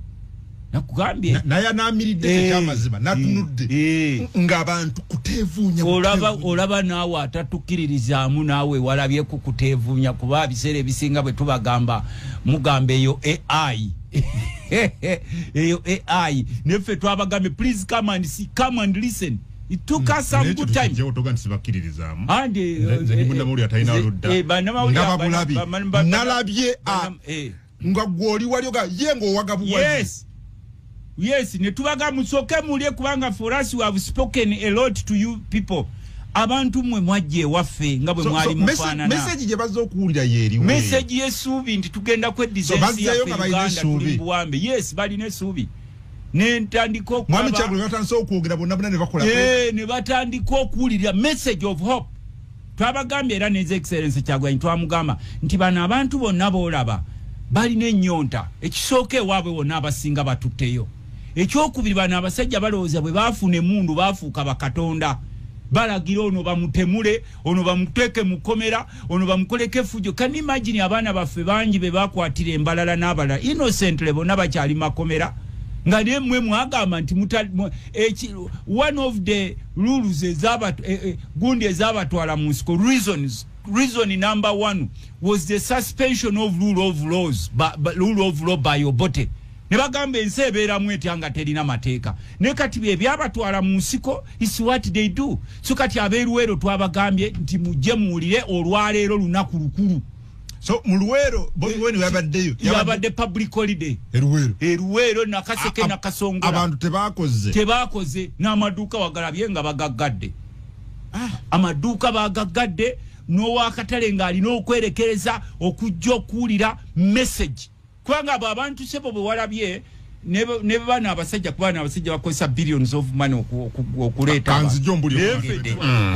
nakugambye naye anamiridde ekyamazima natunudde ng'abantu kuteevuunya olaba naawe atatukkiririzaamu naawe walabye ku kuteevuunya kuba biseera ebisinga bwe tubagamba mugamba eyo AI eyo AI neffe twabagambye please come and listen. It took us some good time. Yes, netubaga musoke mulye kubanga for us we have spoken a lot to you people. Abantu mwe mwaje waffe nga bwe mwali mufaanana. Message je bazzo okuwulira yeri. Message yesuubi nti tugenda kwe design ya Uganda tulimbuwambe. Yes, bali ne suubi. Ne ntandika okuba mwami Kyagulanyi batandise okwogera bonna ne bakola. Ne batandika okuwulira message of hope. Twabagambye era ne Excellence Kyagulanyi twamugamba nti bana abantu bonna boolaba bali n'ennyonta ekisooke waabwe wonna abasinga batutteyo. Ekyokubiri bana abasajja balowooza bwe baafuna emmundu baafuuka bakatonda. Balagira ono bamutemule, ono bamuteeke mu kkomera, ono bamukoleko effujjo. Can you imagine abaana baffe bangi be baakwatira embalala n'abalala innocently bonna bakyali makomera nga nemwe mwagamba nti one of the rules gundi ezabatwala mu nsiko reason number 1 was the suspension of rule of law by Obote. Ne bagamba ensi ebeeramu etyanga terina mateeka ne kati bye byabatwala mu nsiko is what they do. So kati abeeruwero twabagambye nti mujje muwulire olwaleero lunaku lukulu. So Muluwero boni yabaddeyo yabadde public holiday eruwero nakaseke nakasongola abantu tebakoze n'amaduuka wagalabye nga bagaggadde amaduuka bagaggadde n'owakatale ng'alina okwerekereza okujja okuwulira message kubanga abo abantu sebo bwe walabye ne bana abasajja kubana abasajja bakozesa billions of money okuleeta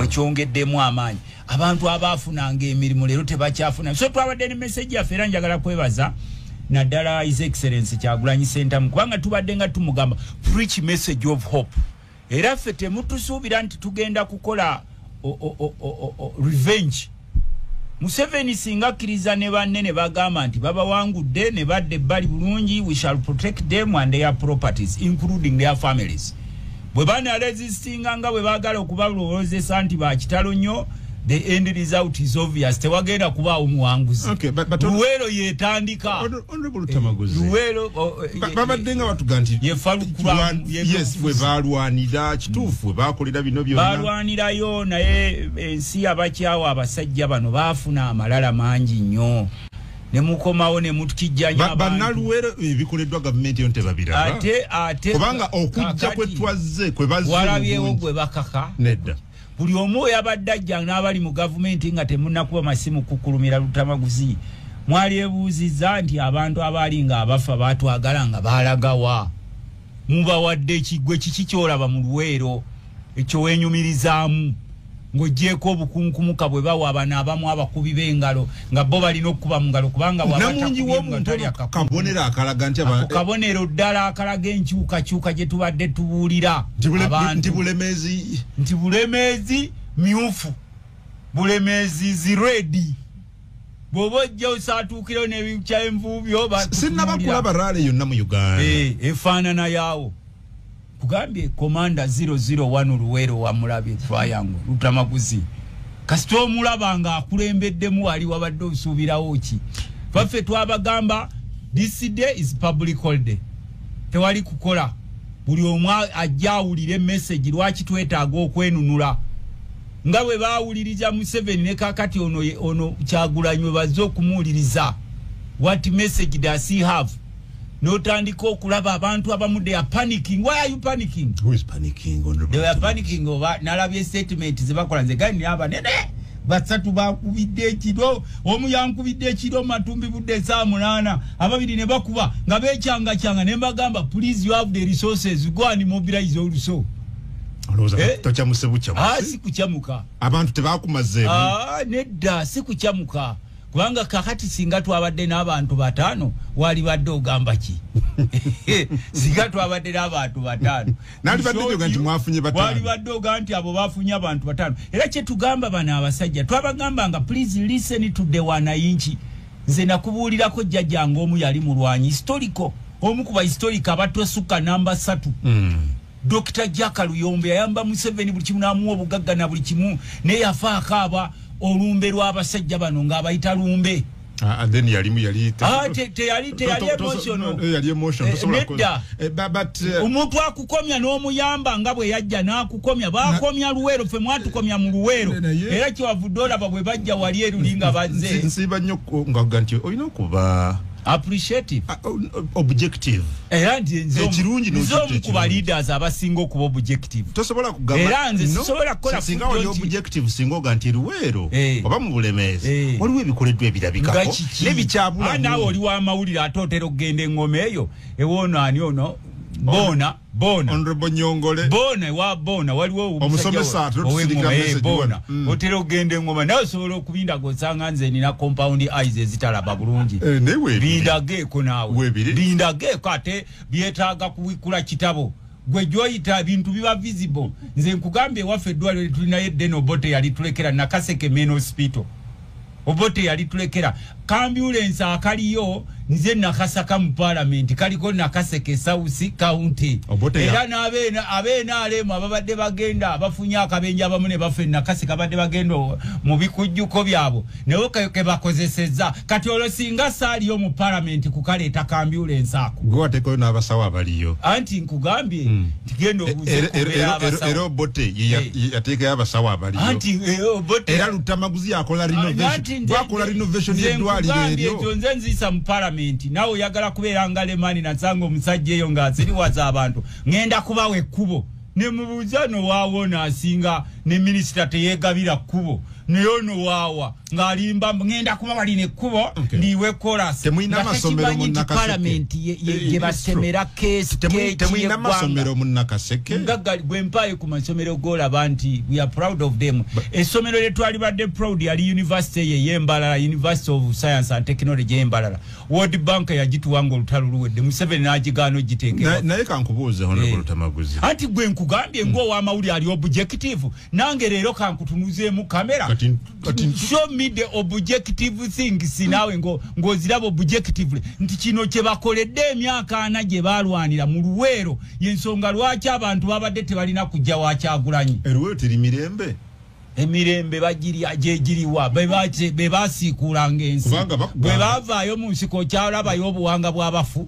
wekyongeddemu amaanyi abantu abaafunanga emirimu leero tebakyafuna. So twabadde ne message yaffe era njagala kwebaza naddala His Excellency Kyagulanyi Ssentamu kubanga tubadde nga tumugamba preach message of hope era ffe temutusuubira nti tugenda kukola revenge. Museveni singa akkiriza ne banne ne bagamba nti babawangudde ne badde bali bulungi, we shall protect them and their properties including their families. Bwe bana resistinga nga bwe baagala okubalowozesa nti bakitalo nnyo, the end result is obvious. Tewagenda kubaawo muwanguzi. Luweero yeetandika. Honorable Tamaguzi. Luweero babadde nga batuga nti yes bwe balwanira kituufu bwe baakolera bino byonna. Balwanirayo naye ensi abakyawa abasajja bano baafuna amalala mangi nnyo. Ne mukomawo ne mutukijjanya abantu. Bannaluweero ebikoleddwa gavumenti yonte babiraba. Ate kubanga okujja kwe twazze kwe bazze. Walabyewo gwe bakaka. Nedda. Buli omu yabadde ajja n'abali mu gavumenti nga temunnakuba masimu kukulumira Lutamaguzi. Mwali ebuuzizza nti abantu abaali nga abafa baatwagala nga baalagawa. Mubawadde ekigwe kiki kyolaba mu Luweero ekyo weenyumirizaamu ng'oggyeko obukunkumuka bwe bawa abana abamu abakubi b'engalo nga bo balina okukuba mu ngalo kubanga kabonero akalaga nti abantu kabonero ddala akalaga enkyukakyuka gye tubadde tubuulira nti bulemeezi myufu bulemeezi ziredi bw'oba ojja osaatuukirayo n'ebikya envuubyo sinnaba kulaba raale yonna mu Uganda efaanana yaawo kugambye komanda 001 Luweero wa mulabye Triangle Lutamaguzi kasita omulaba nga akulembeddemu wali wabadde osuubirawo ki baffe twabagamba this day is public holiday tewali kukola buli omu ajja awulire message lwaki twetaaga okwenunula nga bwe baawuliriza Museveni ne kakati ono Kyagulanyi bazze okumuwuliriza what message does he have. Notandika okulaba abantu abamu they are panicking. Why are you panicking? Who is panicking? They are panicking over nalabye statement zibakola nze gani aba nene basatu bakubidde ekiro omu yankubidde ekiro matumbi budde saa 8 ababiri ne bakuba nga bekyanga ne mbagamba please you have the resources go and mobilize also. sikuchamuka abantu tebakumaze nedda sikuchamuka kubanga kakati singa twabadde n'abantu batano wali badde ogamba ki singa twabadde n'abantu batano nali badde joga nti mwafunye batano wali badde ogamba nti abo bafunye abantu batano era kye tugamba bana abasajja twabagamba nga please listen to the wananchi nze nakubuulirako jjajja ng'omu yali mulwanyi historical omu ku bahistorika abatosuka namba 3 Dr. Jaka Luyombe yayamba Museveni buli kimu n'amuwa obugagga na buli kimu ne yafa akaaba olumbe lw'abasajja bano ng'abayita lumbe then yali emotional omuntu akukomya n'omuyamba nga bwe yajja n'akukomya bakomya Luweero ffe mwatukomya mu Luweero era kyewavudde olaba bwe bajja wali erulinga bazze nsiba nnyo nga nti olina okuba appreciative objective era nzo mukuba leaders abasinga okuba objective tosobola kugamba era nze sisobola kukola singa oli objective singa oga nti Luweero oba mu Bulemeezi waliwo ebikoleddwa ebirabikako n'ebikyabulamu nawe oli w'amawulire ate otera okugenda engoma eyo ewoono ani ono Bona Honorable Nyongole Bona waliwo omusomesa tusirikira message Bona otera ogende ngoma nawe osobola okubinda gosanga nze nina compound eyes ezitalaba bulungi bindageko nawe bindageko ate byetaaga kuwikula kitabo gwe joyita ebintu biba visible nze nkugambye waffe eddwaliro tulinayo Deno Obote yali tulekera Nakaseke Main Hospital Obote yali tulekera ambulance akaliyo nze nakasaka mu parliament kaliko Nakaseke South County era abeena alemu ababadde bagenda abafunya akabenja abamune bafe Nakaseke abadde bagenda mu bikujjuko byabo newo ke bakozeseza kati olosinga saliyo mu parliament kukaleeta ambulance ako gwateko n'abasawo abaliyo anti nkugambye tigendo obuze era Obote yateeka abasawo abaliyo anti Obote era Lutamaguzi yakola renovation y'eddwaliro eryo nze nzisa mu parliament nawe oyagala kubeera nga Lemani nasanga omusajja eyo ng'aziriwaza abantu ngenda kubawa ekkubo ne mubuuza nowaawona asinga ne minisita teyeegabira kkubo naye ono waawa ng'alimba ngenda kuba balina ekkubo ndiwe kolas temuyina masomero mu Nakaseke ye basemera keesi temuyina masomero mu Nakaseke ngagali gwe mpaye ku masomero g'olaba nti we are proud of them essomero lye twali badde proud yali university y'Embalala University of Science and Technology y'Embalala World Bank yagituwanga olutalo luwedde Museveni n'agigaana ogiteekera naye kankubuuze Honorable Lutamaguzi anti gwe nkugambye ng'ow'amawulire ali objective nange leero kankutunuzeemu kamera show me the objective things nawe ng'oziraba objectively nti kino kye bakoledde emyaka 4 gye baalwanira mu Luweero y'ensonga lwaki abantu babadde tebalina kujja wa Kyagulanyi Luweero teri mirembe emirembe bagirya gyegiriwa be basiikulanga ensi bwe baavaayo mu nsiko kyalabayo obuwanga bw'abafu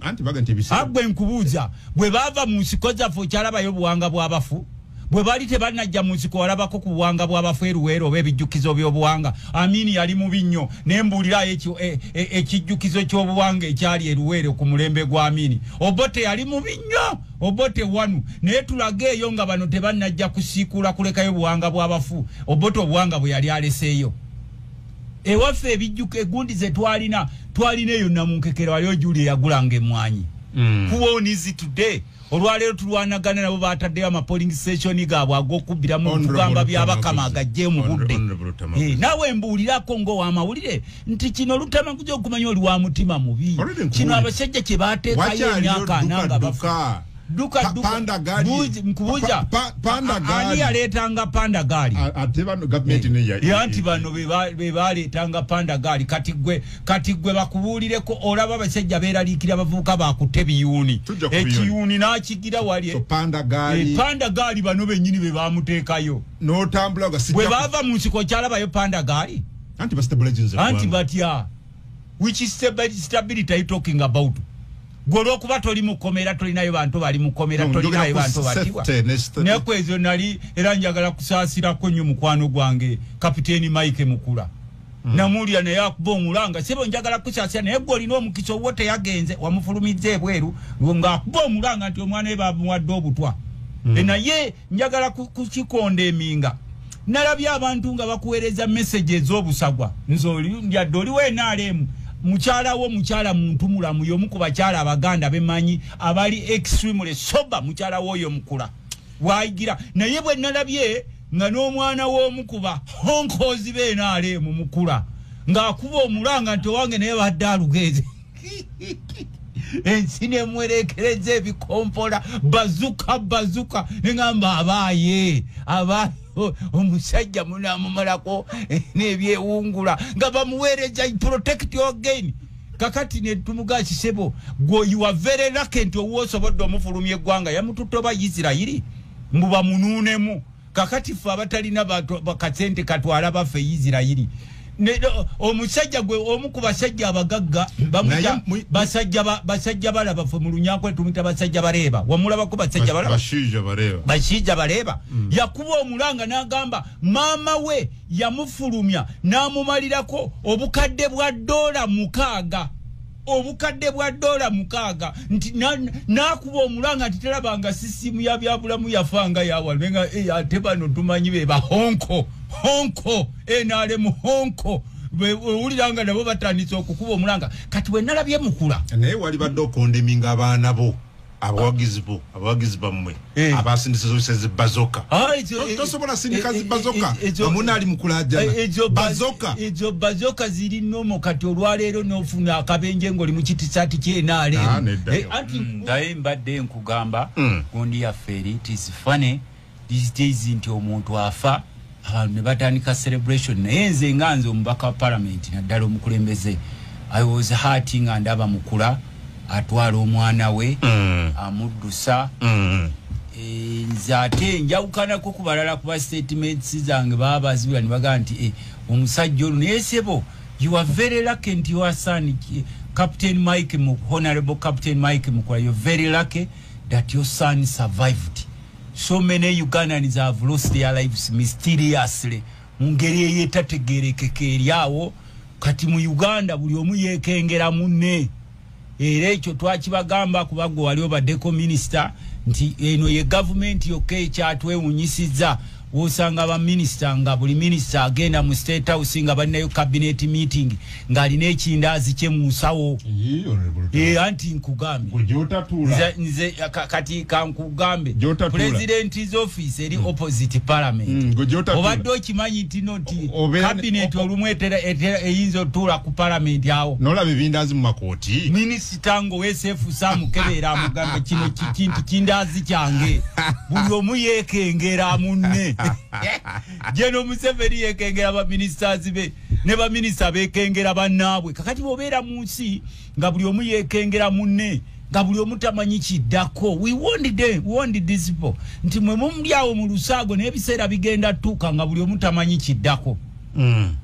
agwe nkubuuza bwe baava mu nsiko zaffe okyalabayo obuwanga bw'abafu bwe bali tebanajja mu nsiko walabako ku buwanga bw'abafu Luweero oba ebijjukizo by'obuwanga Amini yali mubi nnyo ne mbuulirayo ekijjukizo ky'obuwanga ekyali Luweero ku mulembe gwa Amini Obote yali mubi nnyo Obote wanu naye tulaga eyo nga bano tebanajja kusiikula kulekayo buwanga bw'abafu Obote obuwanga bwe yali aleseeyo ewaffe ebijjuko egundi ze twalina eyo namunkekero waliyo Julie yagulanga emmwanyi who is it today olwaleero tulwanagana nabo baataddeyo amapolling station gaabwe ag'okubbira mu kugamba by'abakama agajje mu budde nawe mbuulirako ng'ow'amawulire nti kino Lutamaguzi okumanya oli wa mutima mubi kino abasajja kye baateekayo emyaka 4 nga bafa duka nkubuuza ani yaleetanga panda gaali ate bano gavumenti anti bano be baaleetanga panda gaali kati gwe bakubuulireko olaba abasajja beeraliikira abavubuka bakutte biyuuni ekiyuuni n'akigira wali panda gaali bano bennyini be baamuteekayo n'otambula bwe baava mu nsiko kyalabayo panda gaali anti batya which stability are you talking about Golokuba toli mukomera tolinayo bantu bali mukomera tolinayo bantu batibwa nekwezo nali era njagala kusaasirako nnyo mukwano gwange kapiteeni Mike Mukula namulya naye akuba omulanga sebo njagala kusaasira naye gwe olina omukisa owote yagenze wamufulumizza ebweru ng'akuba omulanga nti omwana we bamuwadde obutwa naye njagala kukikonda eminga nalabye abantu nga bakuweereza message ez'obusagwa nze yadde oli w'enaalemu mukyala muntu mulamu y'omu ku bakyala Abaganda bemanyi abali extremely sober mukyala w'oyo Mukula waigira naye bwe nalabye nga n'omwana w'omukuba honkozi beenaale mu mukula ng'akuba omulanga nti owange naye badde alugeze ensi nemwerekereza ebikompola bazuka neŋamba abaaye omusajja munamumalako n'ebyewungula nga bamuweereza protect your gain kakati netumuga kisebo go you are very lucky nti owosobodde omufulumya eggwanga yamututte oba Isirayiri mbuba munuunemu kakati ffe abatalina bakasente katwala baffe Isirayiri omusajja gwe omu ku basajja abagagga bamuta basajja balaba ffe mu Lunyakwe tumita basajja bareeba wamulabako basajja balaba bashija bareeba yakuba omulanga n'agamba maama we yamufulumya n'amumalirako obukadde bwa $6 nti nakuba omulanga nti terabanga sisimu ya byabulamu yafanga yawalwenga ate bano tumanyi be ba honko enale mu honko uliranga nabo batandise okukuba omulanga kati bwe nalabye mukula naye wali badde okondeminga abaana bo abawagizi bammwe abasindisiza zibazoka tosobola sindika zibazoka amuna ali mukulajana ejo bazoka ziri nomo kati olwaleero n'ofuna akabenje ngoli mu kitisati kyenale anti ndaye mbadde nkugamba gundi ya feri it is funny these days nti omuntu afa abantu ne batandika celebration naye nze nganze omubaka wa parliament naddala omukulembeze I was hurting and aba mukula atwala omwana we amuddusa nze ate njawukanako ku balala kuba statements zange baba bazibula ne bagamba nti omusajja ono naye sebo you are very lucky nti your son Captain Mike Honorable Captain Mike Mukula you're very lucky that your son survived. So many Ugandans have lost their lives mysteriously mungeri eyetategerekeke eryawo kati mu Uganda buli omu yeekengera munne era ekyo twakibagamba kubagwa wali obaddeko minister nti eno ye government yokka ekyatwewunyisiza wosanga abaminister nga buli minister agenda mu State House nga balinayo cabinet meeting ng'alina ekindazi kye mu nsawo anti nkugambe nze kati kankugambe president's office eri opposite parliament obadde okimanyi nti nti cabinet olumu eyinza otuula ku parliament awo nolaba ebindazi mu makooti minisita ngo wesefu samukebeera amugamba kino kintu kindazi kyange buli omu yeekengera munne Jeno Museveni yekengera ba ministers be ne ba minister bekengera bannaabwe kakati bobeera mu nsi nga buli omu yekengera munne nga buli omu tamanyi kiddako we want this people nti mwe mumulyawo mu lusaago n'ebiseera bigenda tuuka nga buli omu tamanyi kiddako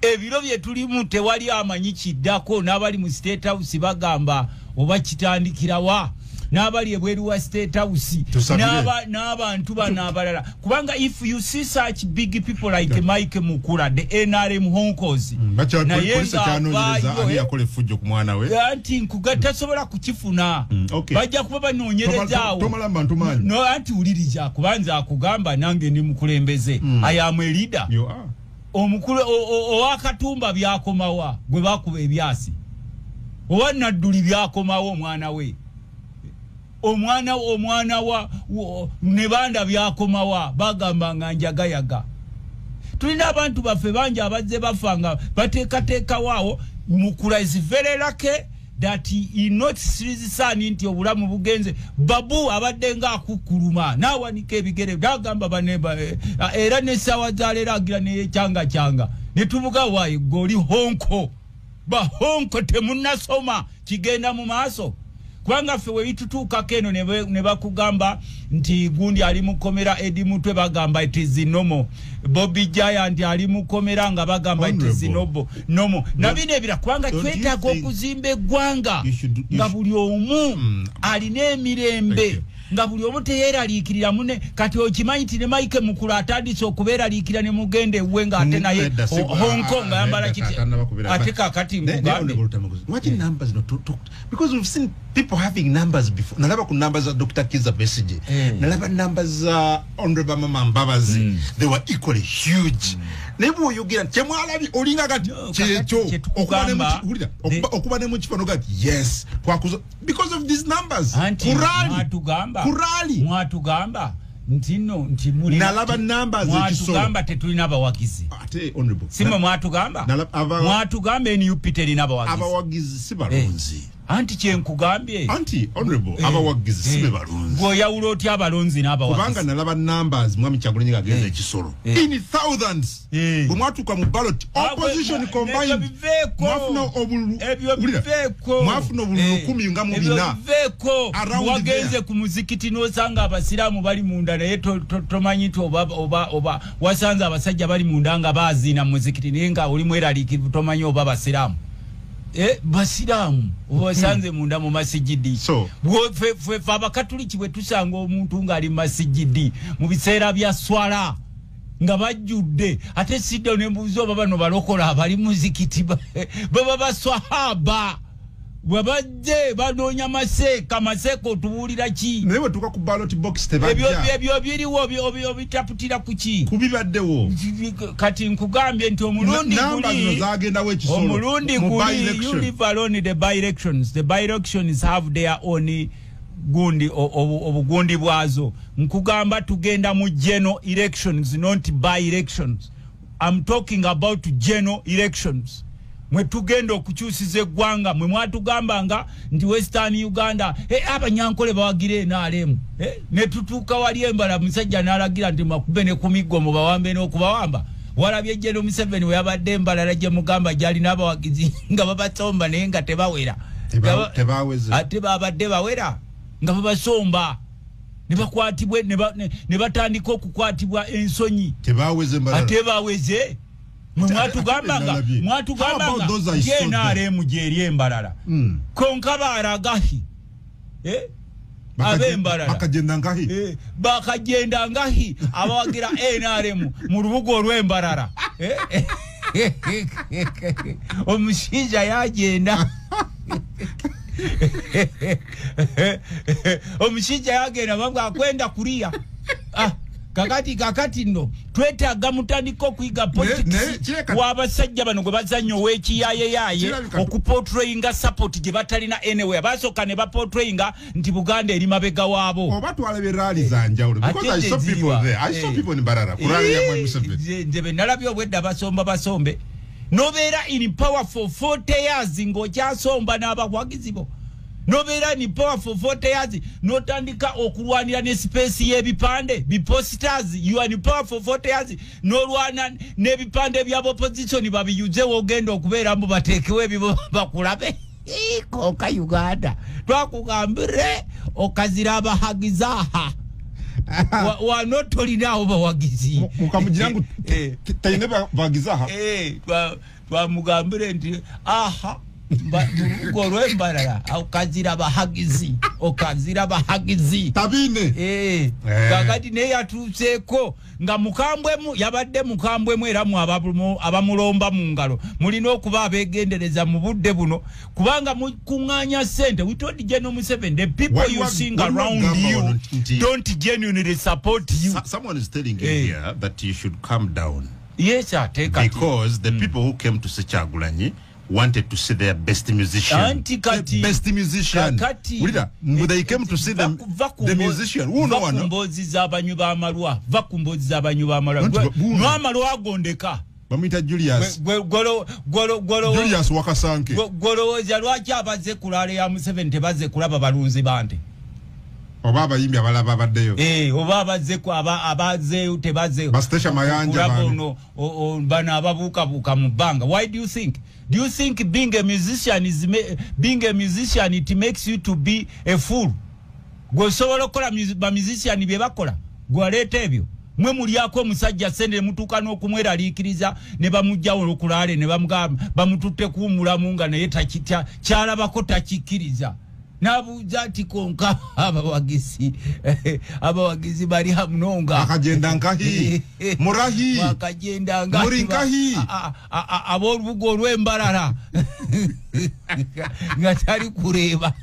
ebiro bye tulimu tewali amanyi kiddako n'abali mu State House bagamba oba kitandikirawa n'abali ebweru wa State House n'abantu bano abalala kubanga if you see such big people like Mike Mukula the NRM honkozi naye yakole fujjo ku mwana we anti nkugatasobola kukifuna bajja kuba banoonyerezaawo no anti ulirija kubanza akugamba nange ndi mukulembeze I am a leader omukulu owakatumba byakomawa gwe bakuba ebyasi owannadduli byakomawo omwana we omwana wa nebanda byakomawa bagamba nga njagayaga tulina abantu baffe banje abazze bafanga bateekateeka waawo Mukula is very lucky that he not sirizisani nti obulamu bugenze babu abadde nga akukuluma nawanika ebigere bagamba baneba era n'essaawa zaleero agira neyekyanga ne tuvuga waayo goli honko bahonko temunnasoma kigenda mu maaso kubanga ffe we bitutuuka keno ne bakugamba nti gundi ali mukomera edi mutwe bagamba it is normal Bobby Giant ali mukomera nga bagamba it is normal nabine ebira kubanga twetaaga okuzimba eggwanga nga buli omu alina emirembe nga buli omu teyeeraliikirira munne kati okimanyi nti ne Mike Mukula atandise okubeeraliikira ne mugende ewwe nga ate naye Hong Kong ayambala kiti ate kakati mugambe because we've seen people having numbers before nalaba ku numbers za Dr. Kizza Besigye nalaba numbers za Honorable Mama Mbabazi they were equally huge nebo oyogera kyemwalabi olinga kati kyekyo okuba ne mu kifano kati yes because of these numbers mwatugamba ntino ntimuli nalaba numbers ekisolo mwatugamba tetulina abawagizi ate honorable sima mwatugamba mwatugamba NUP terina abawagizi abawagizi si balonzi anti kyenkugambye anti honorable abawagizi si balonzi gwoyawula otya abalonzi n'abawagizi kubanga nalaba numbers mwami Kyagulanyi agenda ekisolo in thousands bwe mwatuka mu ballot opposition combined mwafuna obululu mwafuna obululu 10 nga mu bina wagenze ku muzikiti n'osanga abasiraamu bali munda naye tomanyi oba wasanze abasajja bali munda nga baazina mu muzikiti naye nga oli mweraliikirivu tomanyi oba basiraamu basiramu wasanze munda mu masijidi fe abakatuliki bwe tusanga omuntu ng'ali mu masijidi mu biseera bya swala nga bajjudde ate sidde nembuuza oba bano balokola abali muzikiti baba baswahaba bwabadde banoonya maseka otubuulira ki naye bwetuuka ku ballot box tebajja ebyo biriwo obitaputira ku ki kubibaddewo kati nkugambye nti omulundi guli you leave alone the by-elections. The by-elections have their own obugundi bwazo. Nkugamba tugenda mu general elections, not by-elections. I'm talking about general elections. Mwe tugenda okukyusiza eggwanga mwe mwatugambanga nti Western Uganda abanyankole bawagire NRM ne tutuuka wali embala musajja n'alagira nti makube ne kumiggo mu bawambe n'okubawamba walabye General Museveni we yabadde embala gye mugamba gyali n'abawagizi nga babasomba naye nga tebawera ate babadde bawera nga babasomba ne bakwatibwe ne batandika okukwatibwa ensonyi ate baweze mwatugambanga NRM gyeri embalala konka baragahi abembalala bakagenda ngahi abawagira NRM mu rubuga olw'embalala omushinja yagenda omushinja yagenda banga akwenda kulia kakati no twetaaga mutandika okuyiga politics w'abasajja bano gwe bazannya ow'ekiyaye okuportrayinga support gye batalina anywhere basooka ne baportrayinga nti Buganda eri mabega waabo oba twalabye rally za njawulo because I saw people there I saw people in Barara kurali ya mwe Museveni nze nalabye obwedda basombe nobeera in power for 40 years ng'okyasomba n'abawagizi bo nobeera ni power for 40 years notandika okulwanira ne space y'ebipande biposters you are in power for 40 years nolwana n'ebipande bya opposition babiyuze wogenda okubeera mbu bateekewo ebibo bakulabe konka Uganda twakugambire okazira abahagizaha wano tolinawo bawagizi mukamugirangu taine bagizaha twamugambire nti aha golwembalala okazira bahagizi tabine kakati naye yatuuseeko nga mukambwemu yabadde mukambwemu era mu abamulomba mu ngalo mulina okuba abeegendereza mu budde buno kubanga mukuŋŋaanya ssente. We told General Museveni the people you sing around you don't genuinely support you. Someone is telling you here that you should calm down. Yes, because the people who came to see Kyagulanyi wanted to see their best musician. Best musician. When they came to see them, the musician. Who no one? Vakumboziza abanyuba amalwa. Vakumboziza abanyuba amalwa. No amalwa agondeka. Bamita Julius. Julius Wakasanke. Gwolowooza lwaki abaze kulala ya Museveni tebaze kulaba balunzi bande. Oba abayimbi abalaba baddeyo. Oba abaze tebaze. Bastesha mayanja bano. Bana ababuukabuuka mu bbanga. Why do you think? Do you think being a musician it makes you to be a fool? Gwe sobola okukola ba musician bye bakola. Gwaleeta ebyo. Mwe mulyako omusajja sende mutuuka n'okumweraliikiriza ne bamugjawo okulaale ne bamugamba bamututte kuwumulamu nga naye takitya kyalabako takikkiriza. Nabuuza ati konka abawagizi bali hamunonga akagenda nkahi murahi akagenda ngahi muri nkahi ab'olubuga olw'embalala nga tali kureeba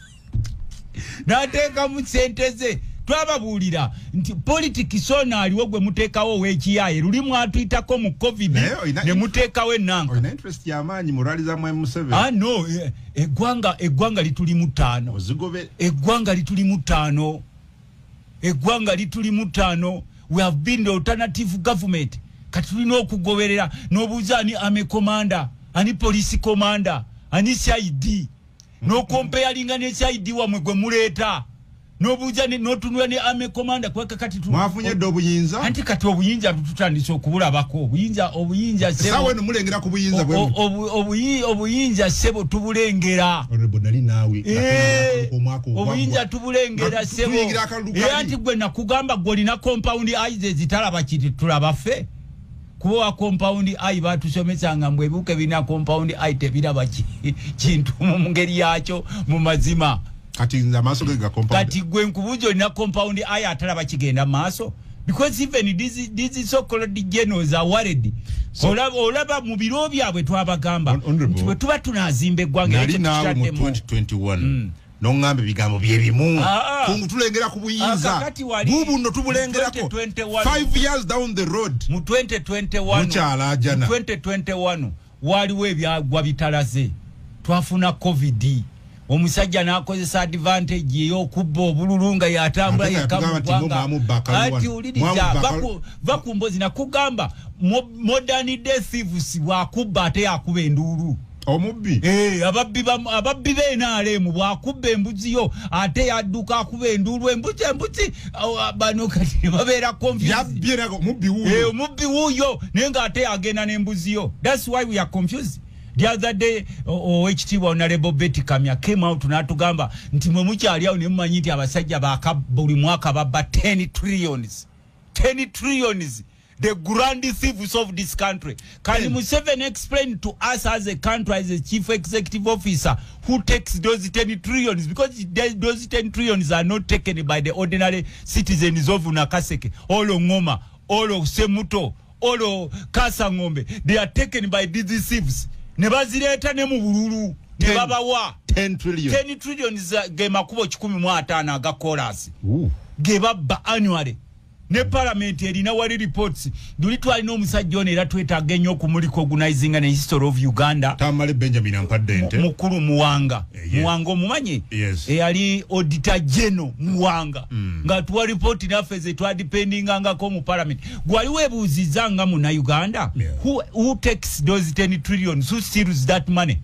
n'ateekamu ssente ze. Twababuulira nti politics ono aliwo gwe muteekawo ow'ekiyaye luli mwatuyitako mu COVID ne muteekawo ennanga. Olina interest y'amaanyi mu rally za Mwami Museveni. No, eggwanga litulimu ttaano. Ozigobe. Eggwanga litulimu ttaano. eggwanga lituli mutano. We have been the alternative government. Kati tulina okugoberera n'obuuza ani army commander, ani police commander, ani CID. No comparing ne CID wamwe gwe muleeta. N'obuuza n'otunula ne army commander kwa kati tu. Mwafunye ddo obuyinza? Anti kati obuyinza tutandise okubulabako. Obuyinza sebo. Sawe no mulengera ku buyinza bwe. Obuyinza sebo tubulengera. Honorable nali nawe. Obuyinza tubulengera sebo. Anti gwe nakugamba gwolina compound eyes zitalaba kiti tulaba ffe. Kuwa compound eye batusomesanga mbwebuke bina compound eye tebiraba kintu mu ngeri yakyo mu mazima. Kati nza maso ga compound. Kati gwe nkubujo na compound eye atalaba kigenda maso. Because even these so-called generals are worried. So, olaba mu biro byabwe twabagamba. Twe tuba tunazimba eggwanga ekyo tutatemu. Nali nawe mu 2021. Nongambe bigambo byebimu tulengera ku buyinza bubu no tubulengerako 5 years down the road mu 2021 waliwo ebyagwa bitalaze twafuna covid omusajja nakozesa advantage ey'okubba obululunga yatambula yekamugwanga ati uliriza bakumbozi nakugamba modern day thieves wakubba ate yakuba enduulu omubbi ababbi b'enaale mu bwakubba embuzi yo ate yadduka akuba enduulu embuzi bano kati babeera confused omubbi wuuyo naye ng'ate yagenda n'embuzi yo. That's why we are confused. The other day ekitiibwa Honorable Betty Kamya came out n'atugamba nti mwe mukyali awo ne mumanyi nti abasajja buli mwaka babba 10 trillions. The grand thieves of this country. Can Museveni explain to us as a country, as a chief executive officer, who takes those 10 trillions? Because those 10 trillions are not taken by the ordinary citizens of Nakaseke, Olo Ngoma, Olo Semuto, Olo Kasangombe. They are taken by these thieves. Nebazireta ne mu bululu. Nebabawa 10 trillion. 10 trillions ge makubo 15 aga chorus. Ge babba annually. Ne parliament erina wali reports duli twalina omusajja ono era twetaaga ennyo okumuliko organizing and history of Uganda Tamale Benjamin Ampadente mukulu Muwanga Muwanga omumanyi eyali auditor general Muwanga nga tuwa report naffe ze twadependingangako mu parliament gwaliwo ebuuzizanga mu Uganda who takes those 10 trillions, who steals that money?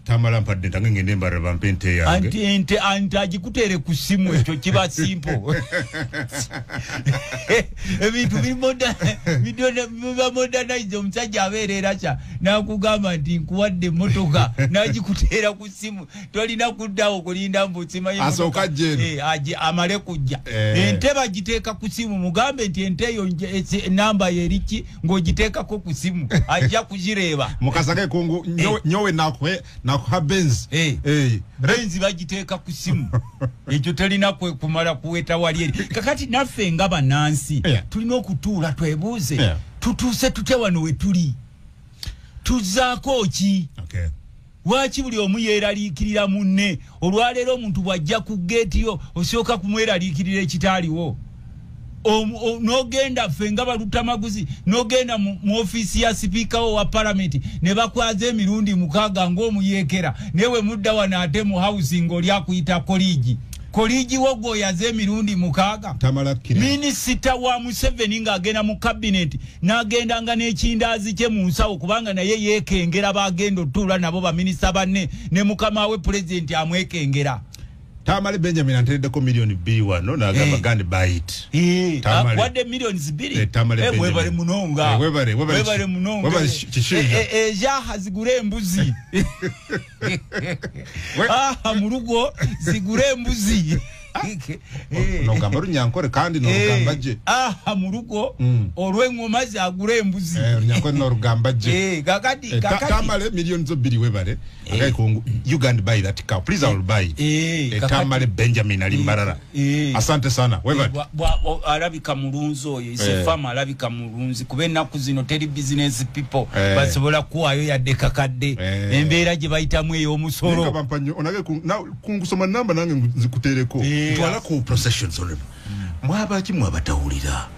Tamala Ampadente ngende mbara bampente yange anti agikutere ku simu ekyo kiba simple ebintu modernize omusajja abeerera kya nakugamba nti nkuwadde motoka nagikuteera ku simu tolina kuddawo kulinda mbusimanyi amale kujja ente bagiteeka ku simu mugambe nti ente eyo namba yeriki ng'ogiteekako ku simu ajja kugireeba mukasake kungu nyowe nakuhe Benz Benz bagiteeka ku simu ekyo telina kumala kuweta wali eri kakati naffe nga bannansi tulina okutuula twebuuze tutuuse tutya wano we tuli tuzaako ki waki buli omu yeeraliikirira munne olwaleero omuntu bw'ajja ku geeti yo osooka kumweraliikirira ekitaaliwo nogenda fenga balutamaguzi nogenda mu ofisi ya speaker wa parliament ne bakwaze emirundi mukaga ng'omuyekera newe mudda wana ate mu housing oli akuyita koligi wogo yaze emirundi mukaga minisita wa Museveni ng'agenda mu cabinet n'agenda nga n'ekindazi kye mu nsawo kubanga naye yeekengera bagenda otuula nabo baminisita banne ne mukama we president amwekengera. Tamale Benjamin anteddeko million 2 wano nagamba gandi buy it. What the millions 2? Webale munonga. Webale munonga. Webale chishinja. Jaha zigure embuzi. Murugo zigure embuzi. Nogamba runyankore kandi nogamba je. Murugo olw'engoma zagure embuzi. Runyankore nogamba je. Kakati Tamale millions 2 webale. Agaiko you can buy that cow. Please I will buy. Tamale Benjamin ali mbarara. Asante sana. Webale. Alabika mulunzo is a farmer alabika mulunzi kubena kuzino teri business people basobola kuwayo yadde kakadde embeera gye bayitamu eyo omusoro. Kabampanyo onage kungusoma namba nange nzikutereko. Twala ku processions olema. Mwabaki mwabatawulira.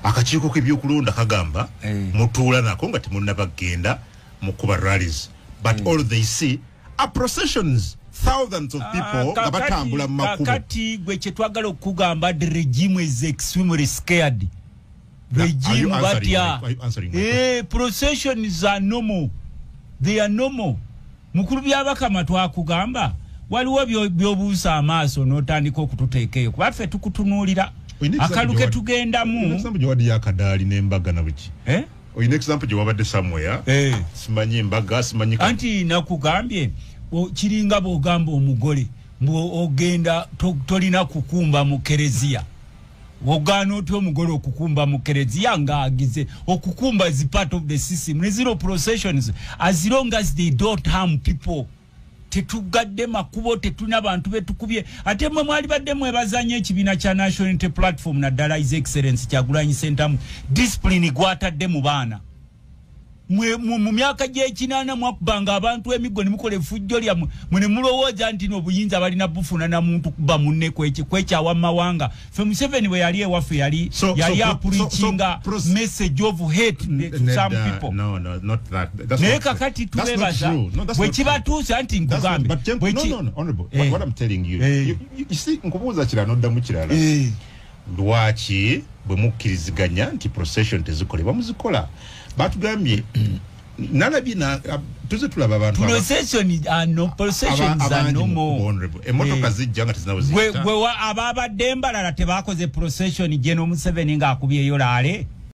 Akakiiko k'ebyokulonda kagamba mutuula nako nga temunnabagenda mu kuba rallies. But all they see are processions thousands of people nga batambula mu makubo. Kakati gwe kye twagala okugamba the regime is extremely scared. Regime batya. Processions are normal. They are normal. Mukulu byabakama twakugamba waliwo byobuusa amaaso n'otandika okututeekeyo kuba ffe tukutunuulira akaluke tugendamu. Example gyewadi yakadaali n'embaga na buki. Oyina example gyewabadde somewhere. Simanyi embaga simanyi. Anti nakugambye kiringa bw'ogamba omugole ogenda tolina kukumba mu kereziya. Wogano otyo omugole okukumba mu kereziya ng'agize okukumba is part of the system. Ne zero processions as long as they don't harm people. Tetugadde makubo tetuna bantu betukubye ate mwe mwali badde mwebazanye ekibiina kya National Unity Platform na ddala His Excellency Kyagulanyi Ssentamu discipline gwatadde mu baana mu myaka gy'ekinaana mwakubanga abantu emiggo ne mukola effujjo lyammwe ne mulowooza nti n'obuyinza balina bufuna na muntu kuba munne kwekyawa mawanga fe Museveni bwe yali ewaffe yali apurikinga message of hate to some people. No, not that. Naye kakati tubebaza bwe kibatuusa nti nkugambe honorable what I'm telling you you see nkubuuza kirala noddamu kirala lwaki bwe mukkiriziganya nti procession tezikolebwa muzikola batugambye nalabye tuze tulaba abantu processions are no more emotoka zijja nga tezinawezita ababadde embalala tebakoze procession General Museveni ng'akubyeyo laale